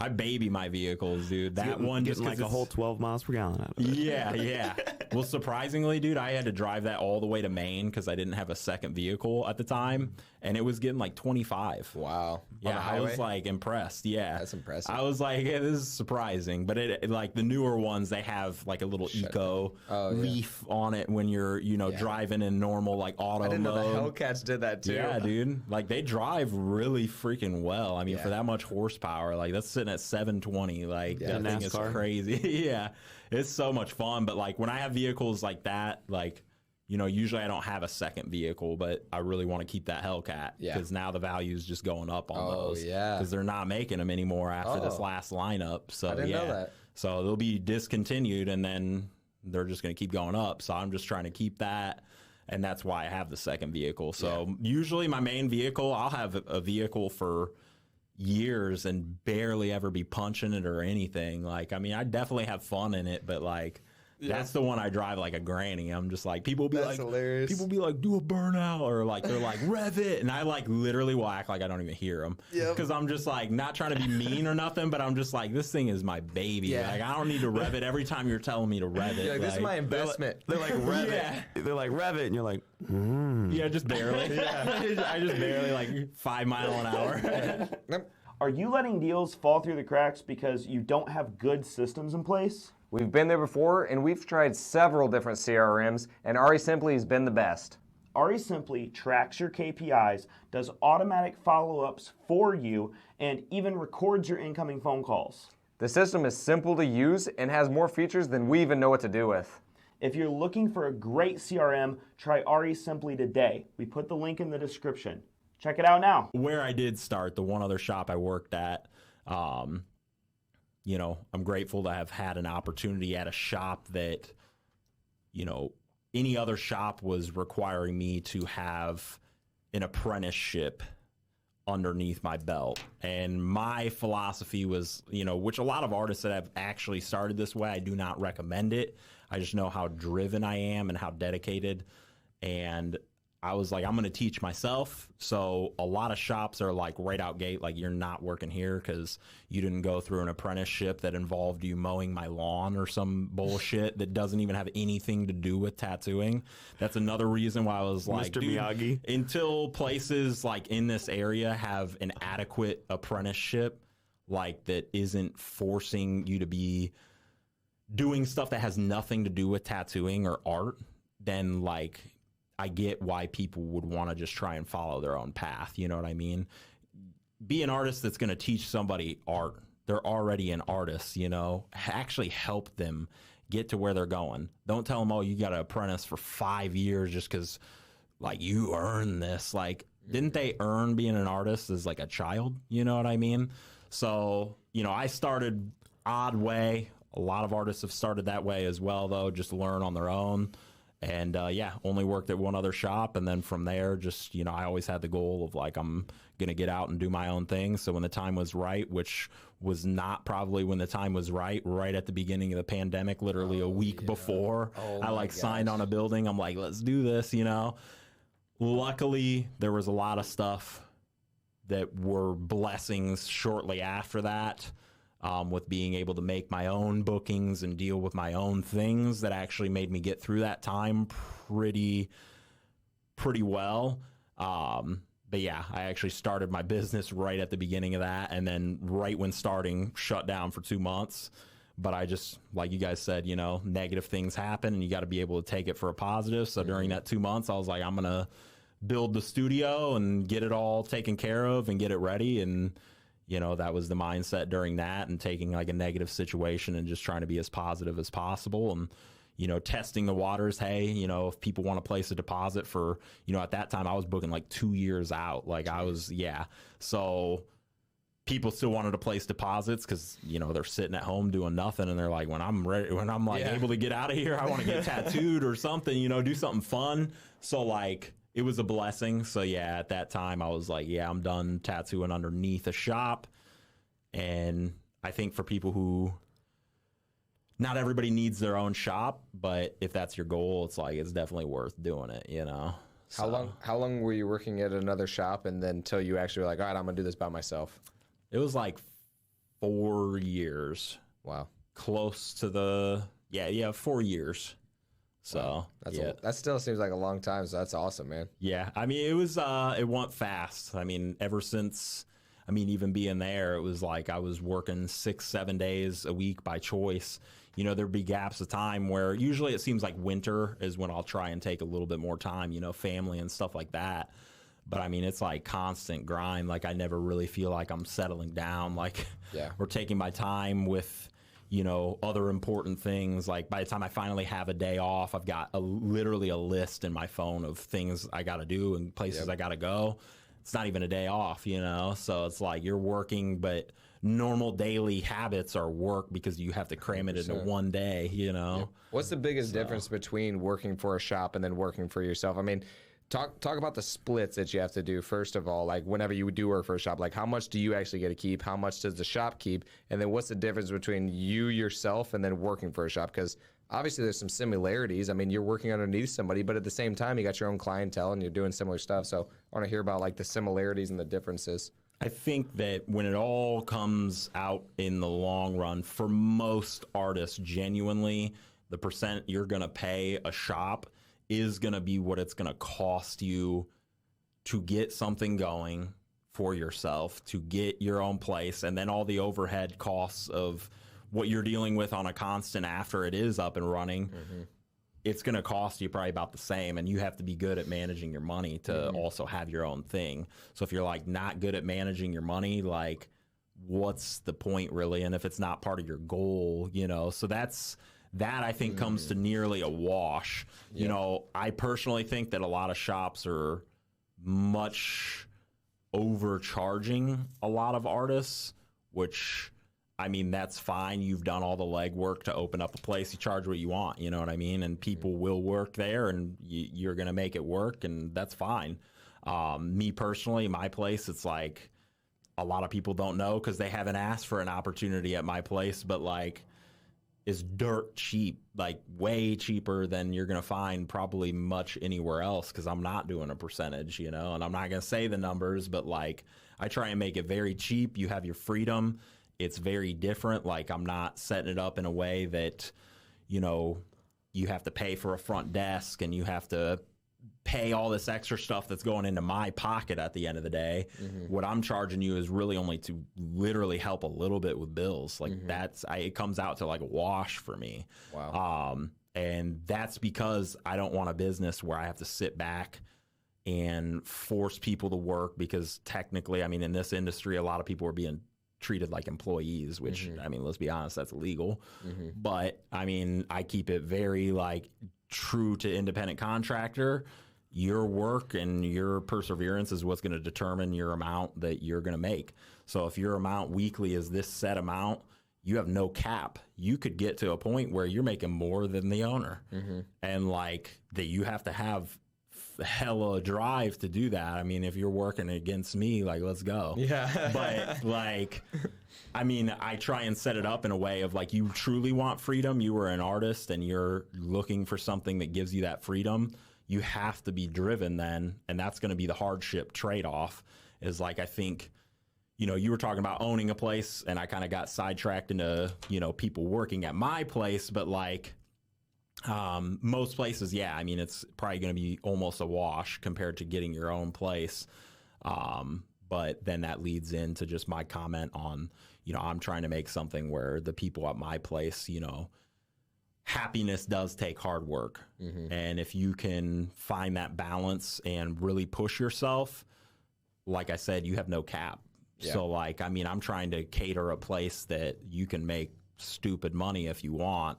I baby my vehicles, dude. That one just like a whole 12 miles per gallon out of it. Yeah. Well, surprisingly, dude, I had to drive that all the way to Maine because I didn't have a second vehicle at the time, and it was getting like 25. Wow. Yeah, I was like impressed. Yeah, that's impressive. I was like, this is surprising. But it like the newer ones, they have like a little eco leaf on it when you're driving in normal like auto mode. I didn't know the Hellcats did that too. Yeah, dude. Like they drive really freaking well. I mean, for that much horsepower, like that's sitting at 720. Like that thing is crazy. Yeah, it's so much fun. But like when I have vehicles like that, like, you know, usually I don't have a second vehicle, but I really want to keep that Hellcat because now the value is just going up on those. Because they're not making them anymore after this last lineup. So I didn't know that. So they'll be discontinued and then they're just going to keep going up. So I'm just trying to keep that. And that's why I have the second vehicle. So usually my main vehicle, I'll have a vehicle for, years and barely ever be punching it or anything. Like, I mean, I definitely have fun in it, but like, that's the one I drive like a granny. I'm just like, people be hilarious. People be like, do a burnout, or like, they're like, rev it. And I like literally will act like I don't even hear them. Because I'm just like, not trying to be mean or nothing, but I'm just like, this thing is my baby. Yeah. Like, I don't need to rev it every time you're telling me to rev it. Like, this is my investment. They're like, rev it. They're like, rev it. And you're like, Yeah, just barely. I just barely like 5 miles an hour. Are you letting deals fall through the cracks because you don't have good systems in place? We've been there before, and we've tried several different CRMs, and Ari Simply has been the best. Ari Simply tracks your KPIs, does automatic follow-ups for you, and even records your incoming phone calls. The system is simple to use and has more features than we even know what to do with. If you're looking for a great CRM, try Ari Simply today. We put the link in the description. Check it out now. Where I did start, the one other shop I worked at, you know, I'm grateful to have had an opportunity at a shop that, you know, any other shop was requiring me to have an apprenticeship underneath my belt. And my philosophy was, you know, which a lot of artists that have actually started this way, I do not recommend it. I just know how driven I am and how dedicated. And I was like, I'm going to teach myself. So a lot of shops are like right out gate, like, you're not working here because you didn't go through an apprenticeship that involved you mowing my lawn or some bullshit that doesn't even have anything to do with tattooing. That's another reason why I was like, Mr. Miyagi. Until places like in this area have an adequate apprenticeship, like that isn't forcing you to be doing stuff that has nothing to do with tattooing or art, then like, I get why people would want to just try and follow their own path. You know what I mean? Be an artist that's going to teach somebody art. They're already an artist, you know? Actually help them get to where they're going. Don't tell them, oh, you got to apprentice for 5 years just because, like, you earned this. Like, didn't they earn being an artist as, like, a child? You know what I mean? So, you know, I started odd way. A lot of artists have started that way as well, though, just to learn on their own. And, yeah, only worked at one other shop. And then from there, just, you know, I always had the goal of like, I'm going to get out and do my own thing. So when the time was right, which was not probably when the time was right at the beginning of the pandemic, literally a week before, I like signed on a building. I'm like, let's do this, you know. Luckily, there was a lot of stuff that were blessings shortly after that. With being able to make my own bookings and deal with my own things that actually made me get through that time pretty well. But yeah, I actually started my business right at the beginning of that, and then right when starting, shut down for 2 months. But I just, like you guys said, you know, negative things happen and you got to be able to take it for a positive. So during that 2 months, I was like, I'm going to build the studio and get it all taken care of and get it ready. And you know, that was the mindset during that, and taking like a negative situation and just trying to be as positive as possible, and, you know, testing the waters. Hey, you know, if people want to place a deposit for, you know, at that time I was booking like 2 years out. Like I was, yeah. So people still wanted to place deposits because, you know, they're sitting at home doing nothing. And they're like, when I'm ready, when I'm like able to get out of here, I want to get tattooed or something, you know, do something fun. So like, it was a blessing. So yeah, at that time I was like, yeah, I'm done tattooing underneath a shop. And I think for people who, not everybody needs their own shop, but if that's your goal, it's like, it's definitely worth doing it, you know? How long were you working at another shop, and then until you actually were like, all right, I'm gonna do this by myself? It was like 4 years. Wow. Close to the, 4 years. So that still seems like a long time. So that's awesome, man. Yeah, I mean, it was it went fast. I mean, ever since, I mean, even being there, it was like I was working 6-7 days a week by choice. You know, there'd be gaps of time where usually it seems like winter is when I'll try and take a little bit more time, you know, family and stuff like that. But I mean, it's like constant grind. Like I never really feel like I'm settling down. Like we're taking my time with, you know, other important things. Like by the time I finally have a day off, I've got literally a list in my phone of things I got to do and places I got to go. It's not even a day off, you know? So it's like you're working, but normal daily habits are work because you have to cram it into one day, you know? What's the biggest difference between working for a shop and then working for yourself? I mean, Talk about the splits that you have to do, first of all, like whenever you do work for a shop, like how much do you actually get to keep? How much does the shop keep? And then what's the difference between you yourself and then working for a shop? Because obviously there's some similarities. I mean, you're working underneath somebody, but at the same time, you got your own clientele and you're doing similar stuff. So I want to hear about like the similarities and the differences. I think that when it all comes out in the long run, for most artists, genuinely, the percent you're going to pay a shop is going to be what it's going to cost you to get something going for yourself, to get your own place, and then all the overhead costs of what you're dealing with on a constant after it is up and running. It's going to cost you probably about the same, and you have to be good at managing your money to also have your own thing. So if you're like not good at managing your money, like what's the point really? And if it's not part of your goal, you know, so that I think comes to nearly a wash. You know, I personally think that a lot of shops are much overcharging a lot of artists, which, I mean, that's fine. You've done all the legwork to open up a place. You charge what you want, you know what I mean? And people will work there, and you're going to make it work, and that's fine. Me personally, my place, it's like a lot of people don't know because they haven't asked for an opportunity at my place, but like, is dirt cheap, like way cheaper than you're going to find probably much anywhere else, because I'm not doing a percentage, you know, and I'm not going to say the numbers, but like I try and make it very cheap. You have your freedom. It's very different. Like I'm not setting it up in a way that, you know, you have to pay for a front desk and you have to pay all this extra stuff that's going into my pocket at the end of the day. What I'm charging you is really only to literally help a little bit with bills. Like it comes out to like a wash for me. Wow. And that's because I don't want a business where I have to sit back and force people to work, because technically, I mean, in this industry, a lot of people are being treated like employees, which, I mean, let's be honest, that's illegal. But I mean, I keep it very like true to independent contractor. Your work and your perseverance is what's going to determine your amount that you're going to make. So if your amount weekly is this set amount, you have no cap. You could get to a point where you're making more than the owner. And like that, you have to have hella drive to do that. I mean, if you're working against me, like, let's go. Yeah. But like, I mean, I try and set it up in a way of like, you truly want freedom. You are an artist and you're looking for something that gives you that freedom. You have to be driven then. And that's going to be the hardship trade-off, is like, I think, you know, you were talking about owning a place, and I kind of got sidetracked into, you know, people working at my place, but like, most places, yeah, I mean, it's probably going to be almost a wash compared to getting your own place. But then that leads into just my comment on, you know, I'm trying to make something where the people at my place, you know, happiness does take hard work. And if you can find that balance and really push yourself, like I said, you have no cap. So like, I mean, I'm trying to cater a place that you can make stupid money if you want.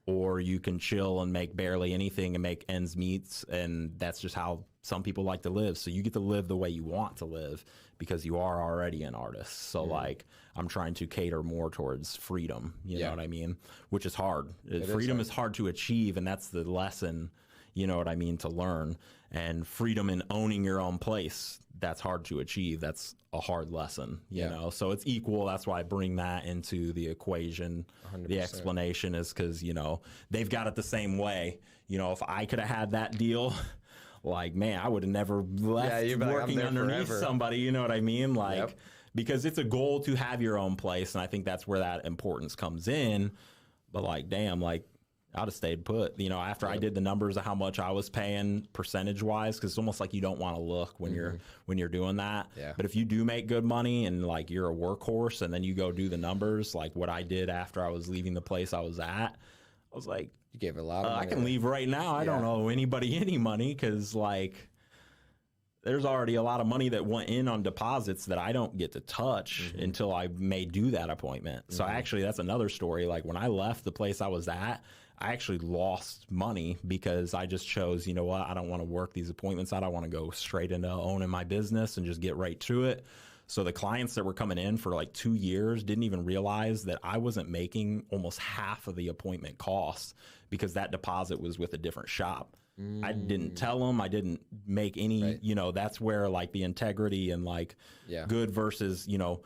Or you can chill and make barely anything and make ends meet, and that's just how some people like to live. So you get to live the way you want to live because you are already an artist. So like, I'm trying to cater more towards freedom, you know what I mean? Which is hard. Freedom is hard to achieve, and that's the lesson, you know what I mean, to learn. And freedom in owning your own place, that's hard to achieve. That's a hard lesson, you know? So it's equal. That's why I bring that into the equation. 100%. The explanation is because, you know, they've got it the same way. You know, if I could have had that deal, like, man, I would have never left working underneath somebody, you know what I mean? Like, because it's a goal to have your own place, and I think that's where that importance comes in. But like, damn, like, I'd have stayed put, you know, after I did the numbers of how much I was paying percentage wise, because it's almost like you don't want to look when you're doing that. But if you do make good money and like you're a workhorse, and then you go do the numbers, like what I did after I was leaving the place I was at, I was like, you gave it a lot of money. I can leave right now. I don't owe anybody any money, because like there's already a lot of money that went in on deposits that I don't get to touch until I may do that appointment. So actually, that's another story. Like when I left the place I was at, I actually lost money because I just chose, you know what, I don't want to work these appointments out. I want to go straight into owning my business and just get right to it. So the clients that were coming in for like 2 years didn't even realize that I wasn't making almost half of the appointment costs because that deposit was with a different shop. I didn't tell them. I didn't make any, you know, that's where like the integrity and like good versus, you know,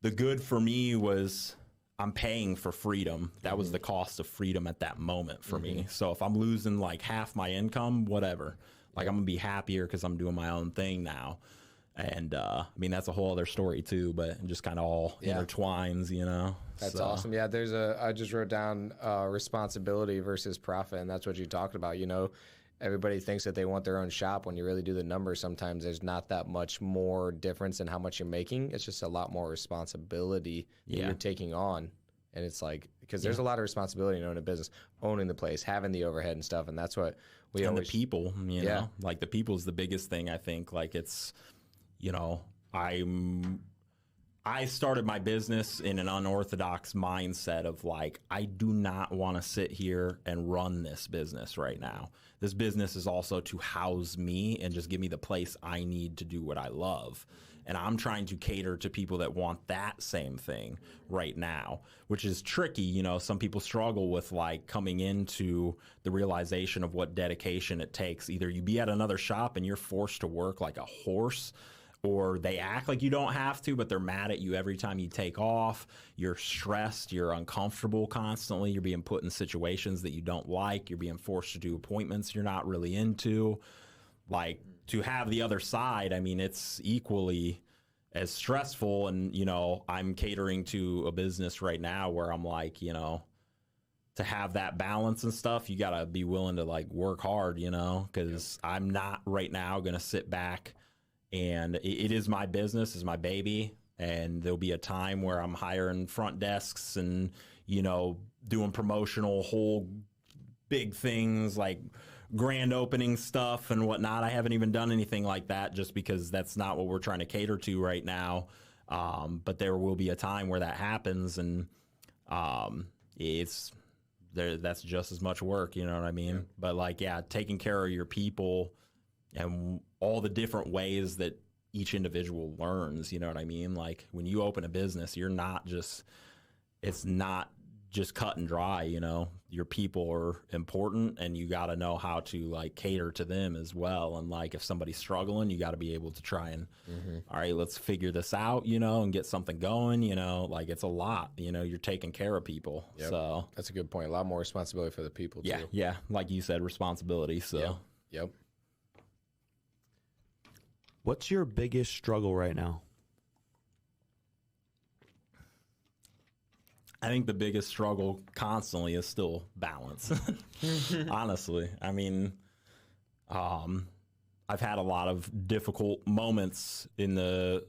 the good for me was I'm paying for freedom. That was the cost of freedom at that moment for me. So if I'm losing like half my income, whatever, like I'm gonna be happier because I'm doing my own thing now. And I mean, that's a whole other story too, but it just kind of all intertwines, you know? That's awesome. Yeah, I just wrote down responsibility versus profit, and that's what you talked about. You know, everybody thinks that they want their own shop. When you really do the numbers, sometimes there's not that much more difference in how much you're making. It's just a lot more responsibility that you're taking on. And it's like, because there's a lot of responsibility in owning a business, owning the place, having the overhead and stuff. And that's what we always... the people, you know, like the people is the biggest thing, I think. Like it's, you know, I started my business in an unorthodox mindset of like, I do not want to sit here and run this business right now. This business is also to house me and just give me the place I need to do what I love. And I'm trying to cater to people that want that same thing right now, which is tricky. You know, some people struggle with like coming into the realization of what dedication it takes. Either you be at another shop and you're forced to work like a horse, or they act like you don't have to, but they're mad at you every time you take off. You're stressed. You're uncomfortable constantly. You're being put in situations that you don't like. You're being forced to do appointments you're not really into. Like, to have the other side, I mean, it's equally as stressful. And, you know, I'm catering to a business right now where I'm like, you know, to have that balance and stuff, you got to be willing to like work hard, you know, because I'm not right now going to sit back. And it is my business, is my baby. And there'll be a time where I'm hiring front desks and, you know, doing promotional whole big things like grand opening stuff and whatnot. I haven't even done anything like that just because that's not what we're trying to cater to right now. But there will be a time where that happens, and that's just as much work, you know what I mean? Yeah. But like, yeah, taking care of your people and all the different ways that each individual learns, you know what I mean? Like when you open a business, it's not just cut and dry, you know. Your people are important, and you got to know how to like cater to them as well. And like if somebody's struggling, you got to be able to try and all right, let's figure this out, you know, and get something going, you know. Like it's a lot, you know, you're taking care of people. So that's a good point. A lot more responsibility for the people too. Yeah, like you said, responsibility. So yep. What's your biggest struggle right now? I think the biggest struggle constantly is still balance. Honestly, I mean, I've had a lot of difficult moments in the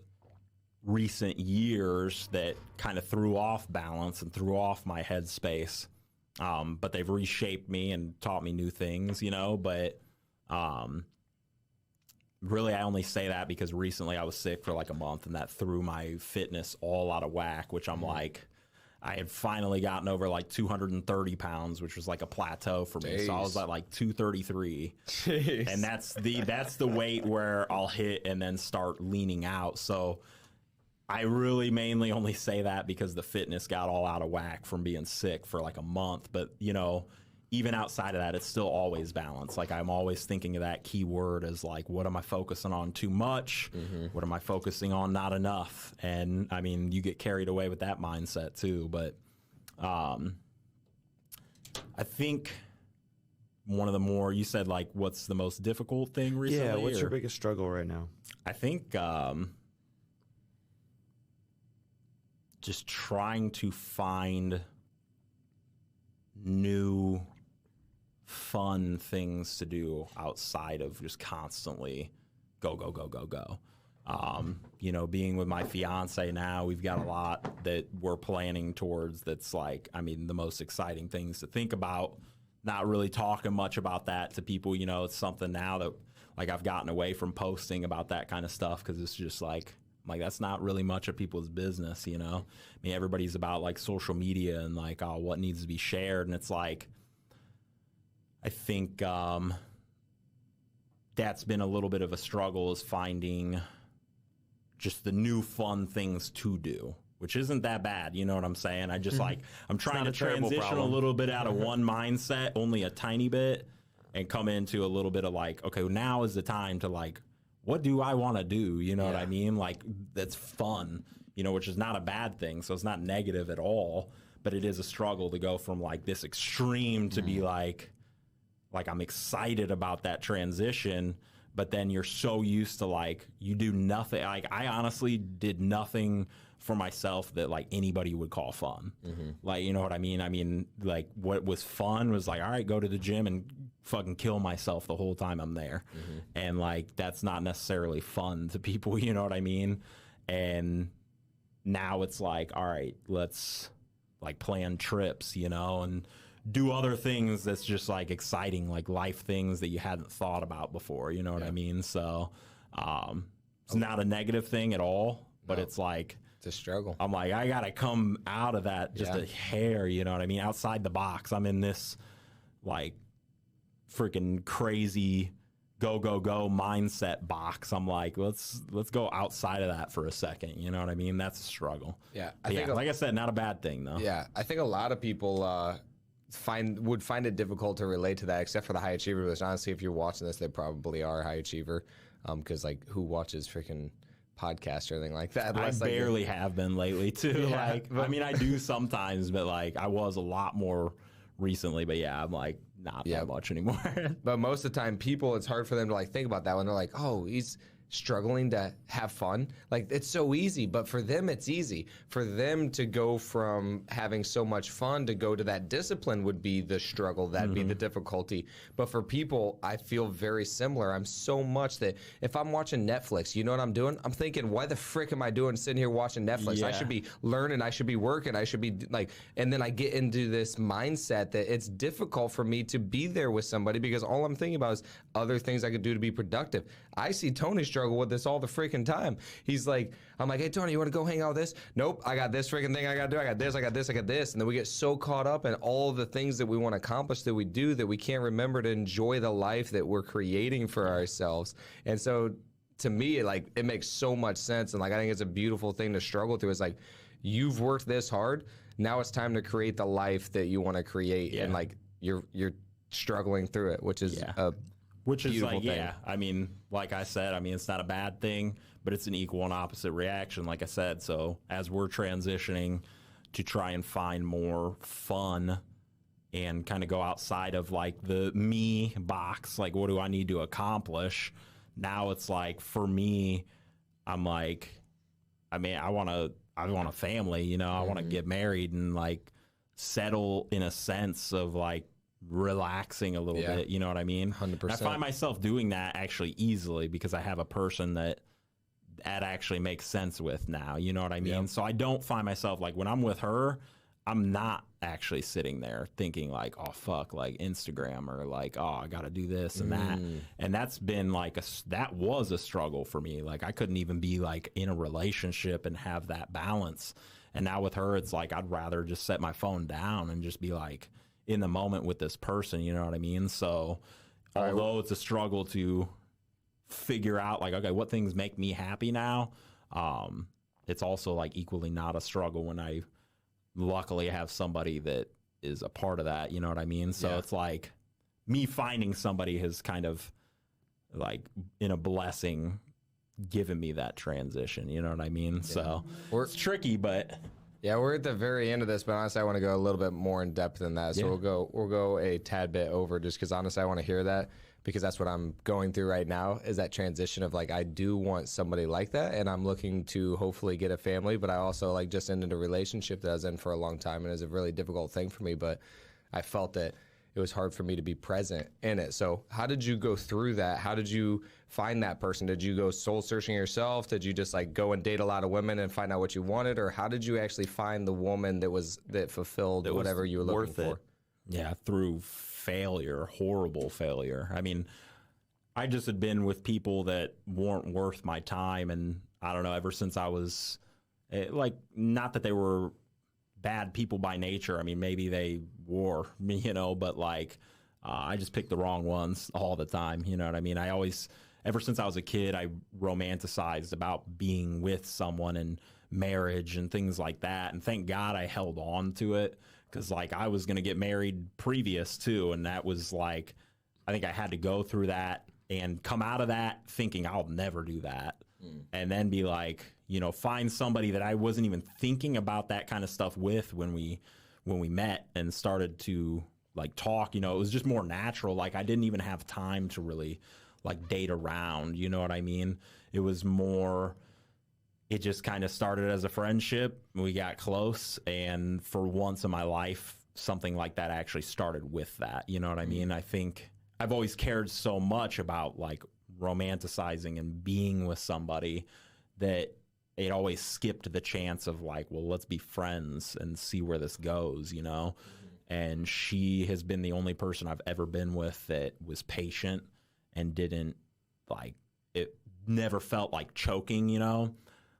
recent years that kind of threw off balance and threw off my headspace. But they've reshaped me and taught me new things, you know, but really, I only say that because recently I was sick for like a month, and that threw my fitness all out of whack, which I'm like, I had finally gotten over like 230 pounds, which was like a plateau for me. So I was at like 233. Jeez. And that's the weight where I'll hit and then start leaning out. So I really mainly only say that because the fitness got all out of whack from being sick for like a month. But, you know, even outside of that, it's still always balance. Like I'm always thinking of that key word as like, what am I focusing on too much? What am I focusing on not enough? And I mean, you get carried away with that mindset too. But I think one of the more, you said like, what's the most difficult thing recently? Yeah, what's your biggest struggle right now? I think just trying to find new fun things to do outside of just constantly go. You know, being with my fiance now, we've got a lot that we're planning towards that's like, I mean, the most exciting things to think about. Not really talking much about that to people, you know. It's something now that like I've gotten away from posting about that kind of stuff because it's just like that's not really much of people's business, you know. I mean, everybody's about like social media and like, oh, what needs to be shared, and it's like, I think that's been a little bit of a struggle, is finding just the new fun things to do, which isn't that bad. You know what I'm saying? I just like, I'm trying to transition a little bit out of one mindset, only a tiny bit, and come into a little bit of like, okay, now is the time to like, what do I want to do? You know what I mean? Like, that's fun, you know, which is not a bad thing. So it's not negative at all, but it is a struggle to go from like this extreme to be like I'm excited about that transition, but then you're so used to like, you do nothing. Like, I honestly did nothing for myself that like anybody would call fun. Like, you know what I mean? I mean, like, what was fun was like, all right, go to the gym and fucking kill myself the whole time I'm there. And like, that's not necessarily fun to people, you know what I mean? And now it's like, all right, let's like plan trips, you know, and do other things that's just like exciting, like life things that you hadn't thought about before, you know what I mean? So it's not a negative thing at all, but it's like, it's a struggle. I'm like, I gotta come out of that just a hair, you know what I mean? Outside the box. I'm in this like freaking crazy go mindset box. I'm like, let's go outside of that for a second, you know what I mean? That's a struggle. Yeah, I think like I said, not a bad thing though. Yeah, I think a lot of people would find it difficult to relate to that, except for the high achiever. Which honestly, if you're watching this, they probably are a high achiever, because like, who watches freaking podcasts or anything like that? I barely have been lately too. Yeah, like, I mean, I do sometimes, but like, I was a lot more recently. But yeah, I'm like not that much anymore. But most of the time, people, it's hard for them to like think about that when they're like, oh, he's struggling to have fun. Like, it's so easy, but for them it's easy. For them to go from having so much fun to go to that discipline would be the struggle, that'd be the difficulty. But for people, I feel very similar. I'm so much that if I'm watching Netflix, you know what I'm doing? I'm thinking, why the frick am I doing sitting here watching Netflix? I should be learning, I should be working, I should be like, and then I get into this mindset that it's difficult for me to be there with somebody because all I'm thinking about is other things I could do to be productive. I see Tony struggle with this all the freaking time. He's like, I'm like, hey, Tony, you want to go hang out with this? Nope, I got this freaking thing I got to do. I got this, I got this, I got this. And then we get so caught up in all the things that we want to accomplish that we do that we can't remember to enjoy the life that we're creating for ourselves. And so to me, it makes so much sense. And like, I think it's a beautiful thing to struggle through. It's like, you've worked this hard. Now it's time to create the life that you want to create. And like, you're struggling through it, which is a Which is beautiful like, thing. I mean, like I said, I mean, it's not a bad thing, but it's an equal and opposite reaction, like I said. So as we're transitioning to try and find more fun and kind of go outside of like the me box, like what do I need to accomplish? Now it's like, for me, I'm like, I mean, I want a family, you know, I want to get married and like settle in a sense of like relaxing a little bit, you know what I mean? 100%. I find myself doing that actually easily because I have a person that actually makes sense with now, you know what I mean? So I don't find myself like, when I'm with her, I'm not actually sitting there thinking like, oh fuck, like Instagram, or like, oh, I gotta do this and that. And that's been like that was a struggle for me. Like, I couldn't even be like in a relationship and have that balance. And now with her, it's like, I'd rather just set my phone down and just be like in the moment with this person, you know what I mean? So although it's a struggle to figure out like, okay, what things make me happy now, it's also like equally not a struggle when I luckily have somebody that is a part of that, you know what I mean? So it's like me finding somebody has kind of like in a blessing given me that transition, you know what I mean? So it's tricky, but yeah, we're at the very end of this, but honestly, I want to go a little bit more in depth than that. So we'll go a tad bit over, just because honestly, I want to hear that, because that's what I'm going through right now, is that transition of like, I do want somebody like that, and I'm looking to hopefully get a family, but I also like just ended a relationship that I was in for a long time, and it was a really difficult thing for me, but I felt that it was hard for me to be present in it. So how did you go through that? How did you find that person? Did you go soul searching yourself? Did you just like go and date a lot of women and find out what you wanted? Or how did you actually find the woman that fulfilled whatever you were looking for? Yeah, through failure, horrible failure. I mean, I just had been with people that weren't worth my time. And I don't know, ever since I was like, not that they were bad people by nature. I mean, maybe they were, you know, but like, I just picked the wrong ones all the time. You know what I mean? I always, ever since I was a kid, I romanticized about being with someone and marriage and things like that. And thank God I held on to it, because like I was going to get married previous too. And that was like, I think I had to go through that and come out of that thinking I'll never do that. And then be like, you know, find somebody that I wasn't even thinking about that kind of stuff with when we met and started to like talk. You know, it was just more natural. Like I didn't even have time to really like date around, you know what I mean? It was more, it just kind of started as a friendship. We got close, and for once in my life, something like that actually started with that. You know what I mean? I think I've always cared so much about like romanticizing and being with somebody that it always skipped the chance of like, well, let's be friends and see where this goes, you know? And she has been the only person I've ever been with that was patient and didn't like, it never felt like choking, you know?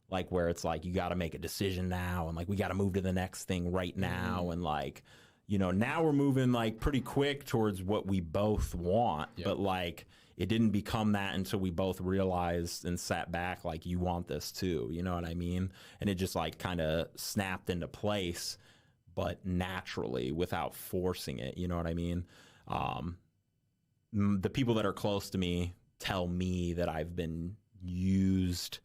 Like where it's like, you got to make a decision now, and like, we got to move to the next thing right now. And like, you know, now we're moving like pretty quick towards what we both want, but like, it didn't become that until we both realized and sat back like, you want this too, you know what I mean? And it just like kind of snapped into place, but naturally without forcing it, you know what I mean? The people that are close to me tell me that I've been used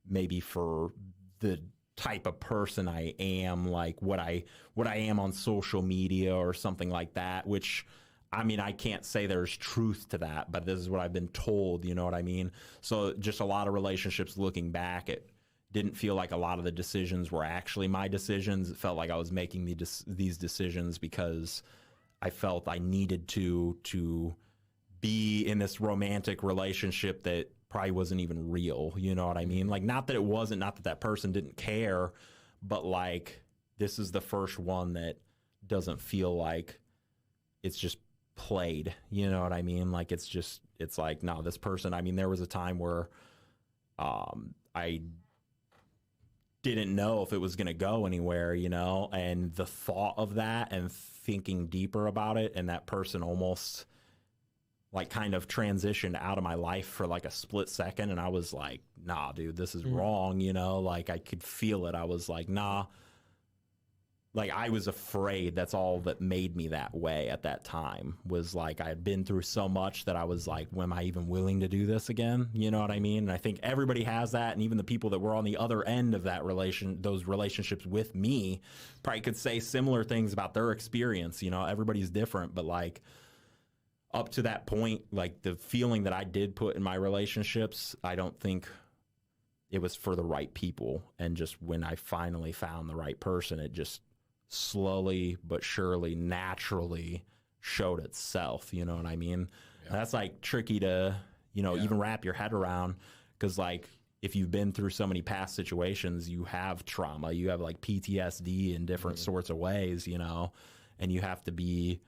maybe for the type of person I am, like what I am on social media or something like that, which, I mean, I can't say there's truth to that, but this is what I've been told, you know what I mean? So just a lot of relationships looking back, it didn't feel like a lot of the decisions were actually my decisions. It felt like I was making these decisions because I felt I needed to be in this romantic relationship that probably wasn't even real, you know what I mean? Like, not that it wasn't, not that that person didn't care, but like, this is the first one that doesn't feel like it's just played, you know what I mean? Like, it's like, no, this person, I mean, there was a time where I didn't know if it was going to go anywhere, you know, and the thought of that and thinking deeper about it, and that person almost like kind of transitioned out of my life for like a split second, and I was like, nah, dude, this is wrong, you know, like I could feel it. I was like, nah. Like, I was afraid. That's all that made me that way at that time, was like I had been through so much that I was like, well, am I even willing to do this again? You know what I mean? And I think everybody has that. And even the people that were on the other end of that those relationships with me probably could say similar things about their experience. You know, everybody's different. But like, up to that point, like the feeling that I did put in my relationships, I don't think it was for the right people. And just when I finally found the right person, it just slowly but surely, naturally showed itself. You know what I mean? Yeah. That's like tricky to, you know, even wrap your head around, because like, if you've been through so many past situations, you have trauma, you have like PTSD in different sorts of ways, you know, and you have to be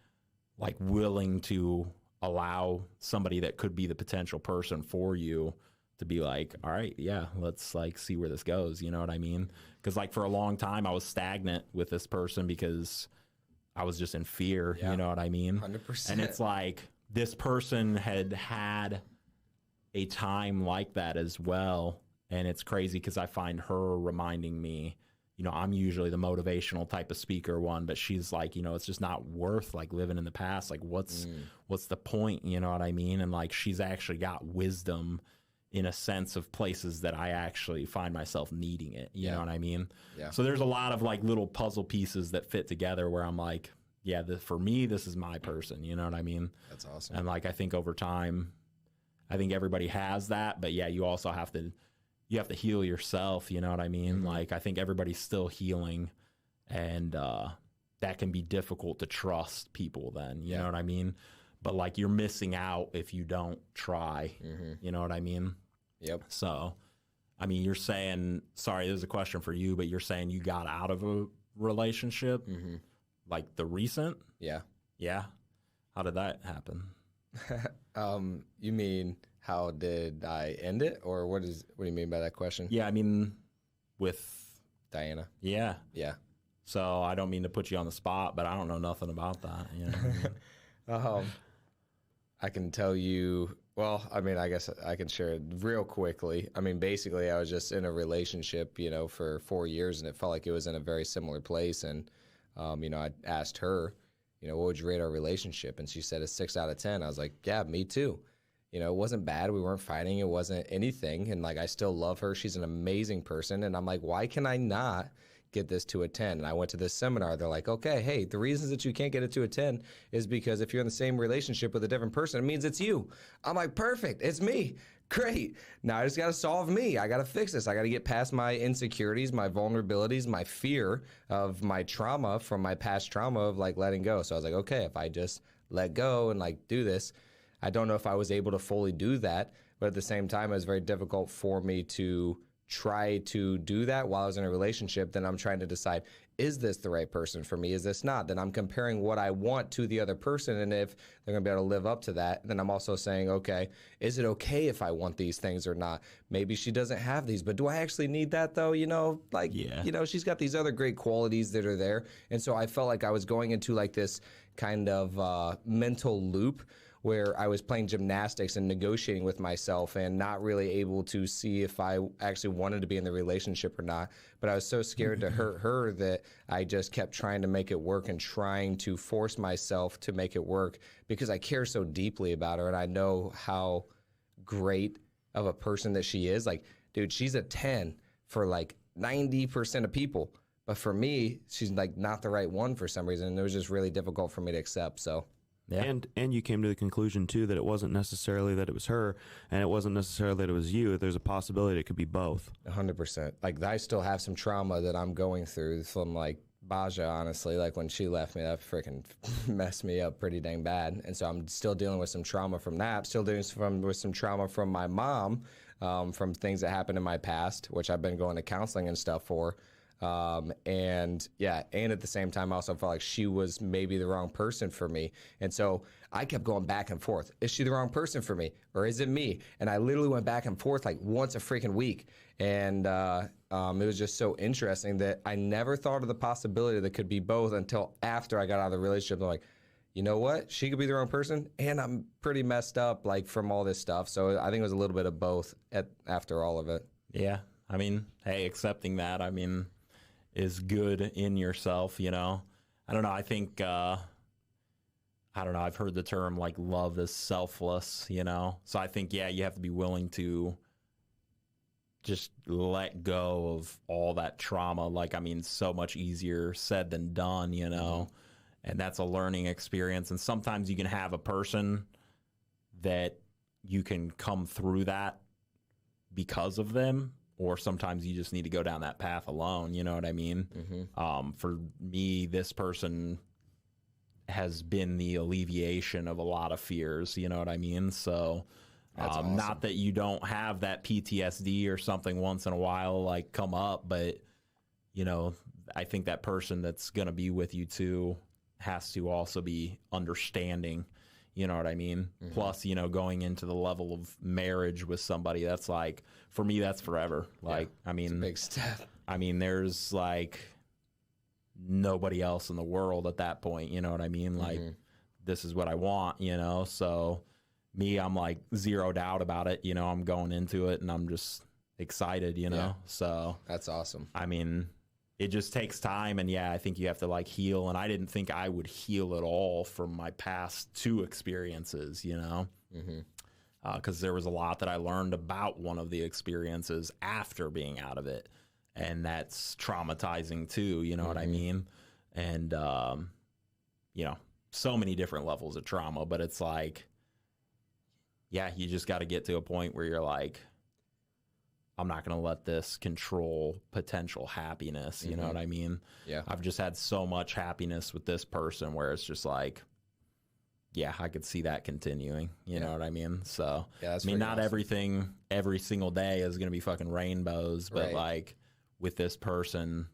like willing to allow somebody that could be the potential person for you to be like, all right, yeah, let's like see where this goes. You know what I mean? Because like for a long time I was stagnant with this person because I was just in fear. You know what I mean? 100%. And it's like, this person had a time like that as well. And it's crazy because I find her reminding me, you know, I'm usually the motivational type of speaker one, but she's like, you know, it's just not worth like living in the past. Like, what's the point? You know what I mean? And like, she's actually got wisdom in a sense of places that I actually find myself needing it. You know what I mean? Yeah. So there's a lot of like little puzzle pieces that fit together where I'm like, yeah, for me, this is my person. You know what I mean? That's awesome. And like, I think over time, I think everybody has that, but yeah, you also have to heal yourself. You know what I mean? Like, I think everybody's still healing, and that can be difficult to trust people then, you know what I mean? But like, you're missing out if you don't try, you know what I mean? Yep. So, I mean, you're saying, sorry, this is a question for you, but you're saying you got out of a relationship, like the recent? Yeah. Yeah. How did that happen? You mean, how did I end it, or what do you mean by that question? Yeah, I mean, with Diana. Yeah. Yeah. So I don't mean to put you on the spot, but I don't know nothing about that. You know what I mean? I can tell you Well, I mean, I guess I can share it real quickly. I mean, basically, I was just in a relationship, for 4 years, and it felt like it was in a very similar place. And, I asked her, what would you rate our relationship? And she said a 6 out of 10. I was like, yeah, me too. It wasn't bad. We weren't fighting. It wasn't anything. And like, I still love her. She's an amazing person. And I'm like, why can I not get this to a 10? And I went to this seminar. They're like, okay, hey, the reasons that you can't get it to a 10 is because if you're in the same relationship with a different person, it means it's you. I'm like, perfect. It's me. Great. Now I just got to solve me. I got to fix this. I got to get past my insecurities, my vulnerabilities, my fear of my trauma from my past trauma of like letting go. So I was like, okay, if I just let go and like do this, I don't know if I was able to fully do that, but at the same time, it was very difficult for me to try to do that while I was in a relationship. Then I'm trying to decide, is this the right person for me? Is this not? Then I'm comparing what I want to the other person, and if they're going to be able to live up to that, then I'm also saying, okay, is it okay if I want these things or not? Maybe she doesn't have these, but do I actually need that though? She's got these other great qualities that are there. And so I felt like I was going into like this kind of mental loop where I was playing gymnastics and negotiating with myself and not really able to see if I actually wanted to be in the relationship or not. But I was so scared to hurt her that I just kept trying to make it work and trying to force myself to make it work because I care so deeply about her and I know how great of a person that she is. Like, dude, she's a 10 for like 90% of people. But for me, she's like not the right one for some reason. And it was just really difficult for me to accept. So. Yeah. And you came to the conclusion, too, that it wasn't necessarily that it was her, and it wasn't necessarily that it was you. There's a possibility it could be both. 100%. Like, I still have some trauma that I'm going through from, like, Baja, honestly. Like, when she left me, that freaking messed me up pretty dang bad. And so I'm still dealing with some trauma from that. Still dealing with some trauma from my mom, from things that happened in my past, which I've been going to counseling and stuff for. And at the same time, I also felt like she was maybe the wrong person for me. And so I kept going back and forth. Is she the wrong person for me or is it me? And I literally went back and forth like once a freaking week. And it was just so interesting that I never thought of the possibility that could be both until after I got out of the relationship. I'm like, you know what? She could be the wrong person and I'm pretty messed up like from all this stuff. So I think it was a little bit of both after all of it. Yeah. I mean, hey, accepting that, is good in yourself, I don't know. I think, I've heard the term like love is selfless, So I think, you have to be willing to just let go of all that trauma. Like, so much easier said than done, and that's a learning experience. And sometimes you can have a person that you can come through that because of them. Or sometimes you just need to go down that path alone. You know what I mean? Mm-hmm. For me, this person has been the alleviation of a lot of fears. You know what I mean? So awesome. Not that you don't have that PTSD or something once in a while like come up, but, I think that person that's going to be with you too has to also be understanding. You know what I mean? Mm-hmm. Plus, going into the level of marriage with somebody, that's like, for me, that's forever. Like, it's a big step. There's like nobody else in the world at that point. You know what I mean? Like, this is what I want, So me, I'm like zeroed out about it. I'm going into it and I'm just excited, So that's awesome. It just takes time, and I think you have to like heal. And I didn't think I would heal at all from my past 2 experiences, because there was a lot that I learned about one of the experiences after being out of it, and that's traumatizing too. You know what I mean? And so many different levels of trauma, but it's like, you just got to get to a point where you're like, I'm not going to let this control potential happiness. You know what I mean? Yeah. I've just had so much happiness with this person where it's just like, I could see that continuing. You know what I mean? So, not awesome. Everything every single day is going to be fucking rainbows, but right. Like with this person,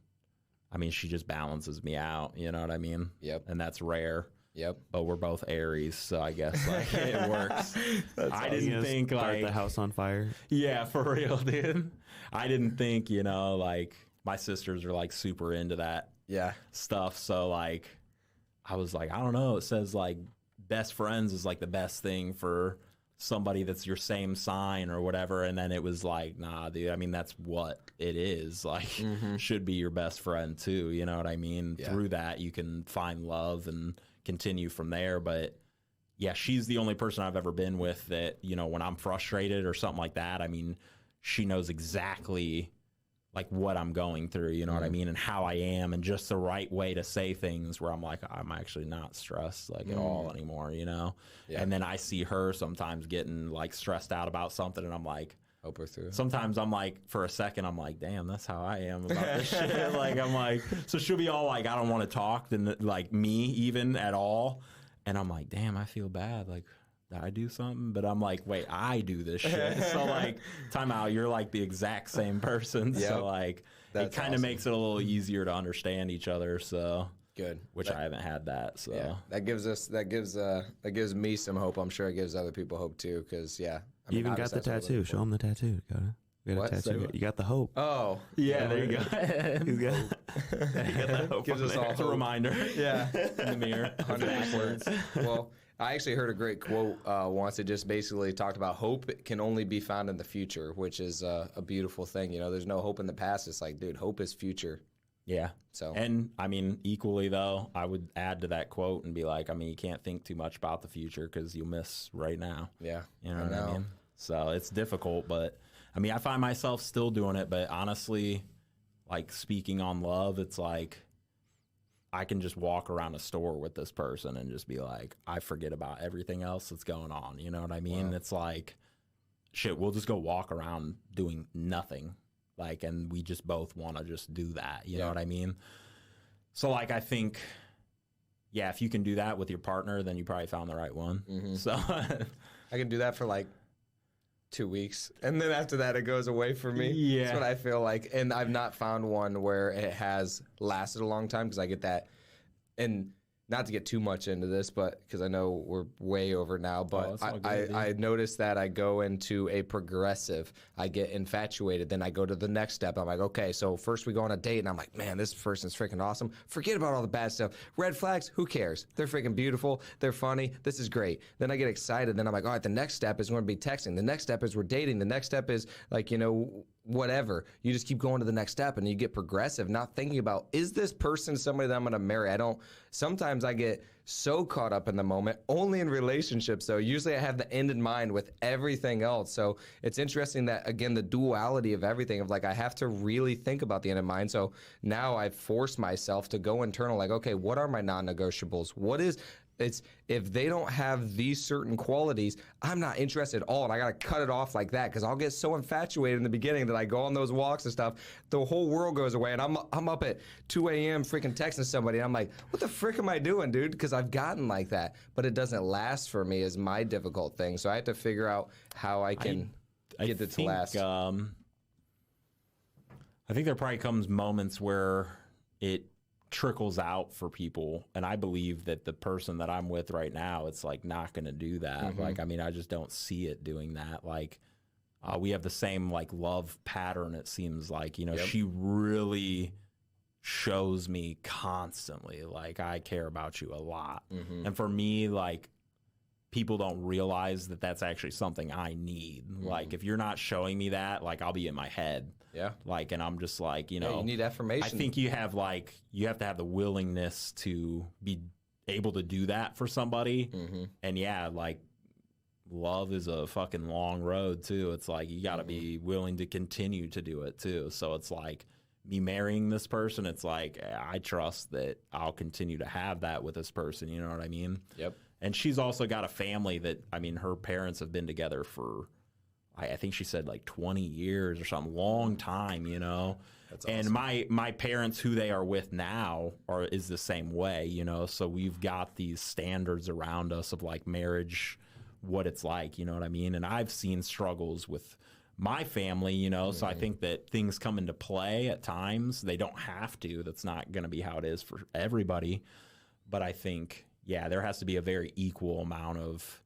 she just balances me out. You know what I mean? Yep. And that's rare. Yep. But we're both Aries, so I guess like it works. I didn't didn't think start like the house on fire. Yeah, for real, dude. I didn't think, like my sisters are like super into that stuff. So like I was like, I don't know. It says like best friends is like the best thing for somebody that's your same sign or whatever. And then it was like, nah, dude, I mean, that's what it is. Like, should be your best friend too. You know what I mean? Yeah. Through that, you can find love and continue from there. But yeah, she's the only person I've ever been with that, you know, when I'm frustrated or something like that, I mean, she knows exactly like what I'm going through, you know what I mean? And how I am, and just the right way to say things where I'm like, I'm actually not stressed like at all anymore, you know? Yeah. And then I see her sometimes getting like stressed out about something, and I'm like, Help her through. sometimes I'm like, for a second, I'm like, damn, that's how I am about this shit. Like, I'm like, so she'll be all like, I don't want to talk, then like me even at all. And I'm like, damn, I feel bad. Like, did I do something? But I'm like, wait, I do this shit. So like, time out, you're like the exact same person. Yep. So like, That's it kind of awesome. makes it a little easier to understand each other. So, Good. which I haven't had that. So Yeah, that gives me some hope. I'm sure it gives other people hope too. Because I You mean, even got the obviously that's what tattoo. Show him the tattoo, Dakota. You got What? a tattoo. Say what? You got the hope. Oh, yeah, there you go. He's got, gives us all It's a hope. reminder. Yeah. In the mirror. 100%. Well, I actually heard a great quote once. It just basically talked about hope can only be found in the future, which is a beautiful thing. You know, there's no hope in the past. It's like, dude, hope is future. Yeah. So And I mean, equally though, I would add to that quote and be like, I mean, you can't think too much about the future because you'll miss right now. yeah, You know what I mean? So it's difficult, but I mean, I find myself still doing it, but honestly, like speaking on love, it's like I can just walk around a store with this person and just be like, I forget about everything else that's going on. You know what I mean? Wow. It's like, shit, we'll just go walk around doing nothing. Like, and we just both want to just do that. You know what I mean? So like, I think, yeah, if you can do that with your partner, then you probably found the right one. So I can do that for like 2 weeks, and then after that, it goes away for me. Yeah. That's what I feel like, and I've not found one where it has lasted a long time because I get that, and not to get too much into this, but because I know we're way over now, but it's all good, I noticed that I go into a progressive. I get infatuated, then I go to the next step. I'm like, okay, so first we go on a date, and I'm like, man, this person's freaking awesome. Forget about all the bad stuff. Red flags, who cares? They're freaking beautiful. They're funny. This is great. Then I get excited. Then I'm like, all right, the next step is going to be texting. The next step is we're dating. The next step is like, whatever. You just keep going to the next step, and you get progressive, not thinking about, is this person somebody that I'm going to marry? Sometimes I get so caught up in the moment, only in relationships though. Usually I have the end in mind with everything else. So it's interesting that, again, the duality of everything of like, I have to really think about the end in mind. So now I've forced myself to go internal, like, okay, what are my non-negotiables? It's if they don't have these certain qualities, I'm not interested at all, and I gotta cut it off like that because I'll get so infatuated in the beginning that I go on those walks and stuff. The whole world goes away, and I'm up at 2 a.m. freaking texting somebody, and I'm like, what the frick am I doing, dude? Because I've gotten like that, but it doesn't last for me. Is my difficult thing. So I have to figure out how I can get it to last. I think there probably comes moments where it trickles out for people, and I believe that the person that I'm with right now, it's like not going to do that. Like, I mean, I just don't see it doing that. Like, we have the same like love pattern. It seems like, she really shows me constantly like, I care about you a lot. And for me, like, people don't realize that that's actually something I need. Like, if you're not showing me that, like, I'll be in my head. Yeah. Like, and I'm just like, you need affirmation. I think you have to have the willingness to be able to do that for somebody. And yeah, like, love is a fucking long road too. It's like, you got to be willing to continue to do it too. So it's like, me marrying this person, it's like, I trust that I'll continue to have that with this person. You know what I mean? Yep. And she's also got a family that, I mean, her parents have been together for, I think she said like 20 years or something, long time, That's awesome. And my parents, who they are with now, is the same way, So we've got these standards around us of like marriage, what it's like, you know what I mean? And I've seen struggles with my family, so I think that things come into play at times. They don't have to. That's not going to be how it is for everybody. But I think, yeah, there has to be a very equal amount of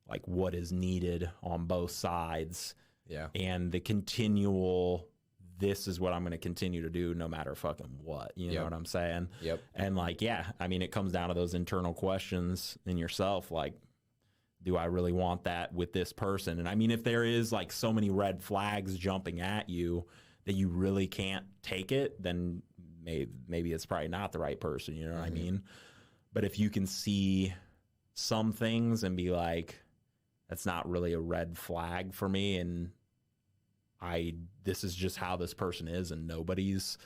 like what is needed on both sides. Yeah. And the continual, this is what I'm going to continue to do no matter fucking what. You know what I'm saying? Yep. And like, yeah, I mean, it comes down to those internal questions in yourself. Like, do I really want that with this person? And I mean, if there is like so many red flags jumping at you that you really can't take it, then maybe it's probably not the right person. You know what I mean? But if you can see some things and be like, that's not really a red flag for me, and this is just how this person is, and nobody's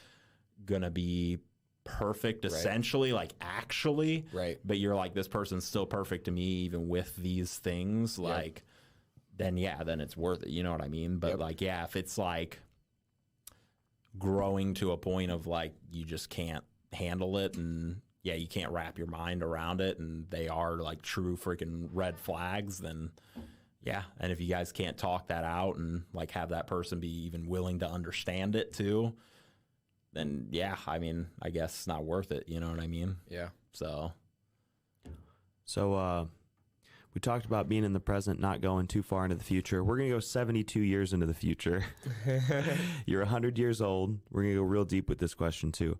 gonna be perfect essentially, like actually, but you're like, this person's still perfect to me even with these things, like then it's worth it, you know what I mean? But like, if it's like growing to a point of like you just can't handle it, and you can't wrap your mind around it, and they are like true freaking red flags, then and if you guys can't talk that out and like have that person be even willing to understand it too, then I mean, I guess it's not worth it, you know what I mean? So we talked about being in the present, not going too far into the future. We're going to go 72 years into the future. You're 100 years old. We're going to go real deep with this question too.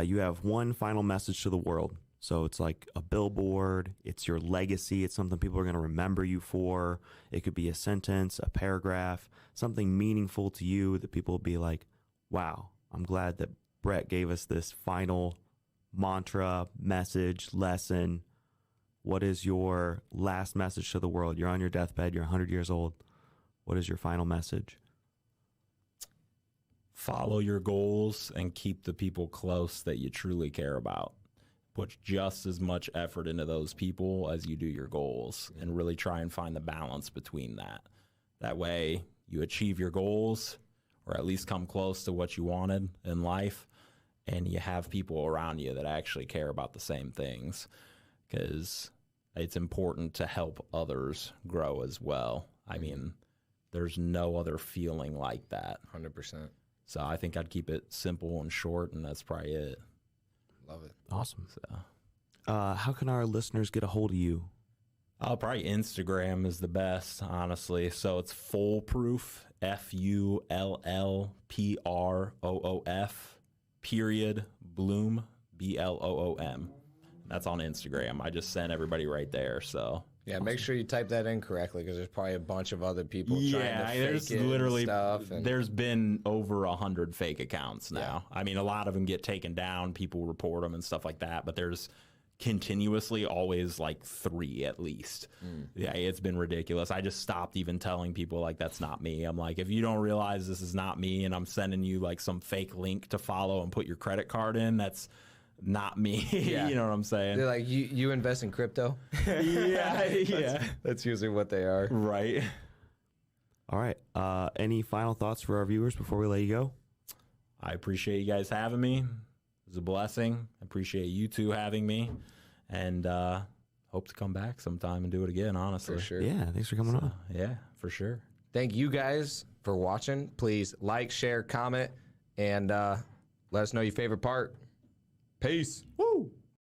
You have one final message to the world. So it's like a billboard. It's your legacy. It's something people are going to remember you for. It could be a sentence, a paragraph, something meaningful to you that people will be like, wow, I'm glad that Bret gave us this final mantra, message, lesson. What is your last message to the world? You're on your deathbed. You're 100 years old. What is your final message? Follow your goals and keep the people close that you truly care about. Put just as much effort into those people as you do your goals, and really try and find the balance between that. That way you achieve your goals, or at least come close to what you wanted in life, and you have people around you that actually care about the same things, because it's important to help others grow as well. I mean, there's no other feeling like that. 100%. So I think I'd keep it simple and short, and that's probably it. Love it. Awesome. So, how can our listeners get a hold of you? Probably Instagram is the best, honestly. So it's FullProof, FullProof, Bloom, That's on Instagram. I just sent everybody right there. So make sure you type that in correctly, because there's probably a bunch of other people trying to fake there's it literally and stuff. There's been over 100 fake accounts now. I mean, a lot of them get taken down. People report them and stuff like that. But there's continuously always like 3 at least. It's been ridiculous. I just stopped even telling people like, that's not me. I'm like, if you don't realize this is not me, and I'm sending you like some fake link to follow and put your credit card in, that's not me. You know what I'm saying? They're like, you invest in crypto? That's usually what they are. Right. All right. Any final thoughts for our viewers before we let you go? I appreciate you guys having me. It was a blessing. I appreciate you two having me, and hope to come back sometime and do it again, honestly. For sure. Yeah, thanks for coming on. Yeah, for sure. Thank you guys for watching. Please like, share, comment, and let us know your favorite part. Peace. Woo!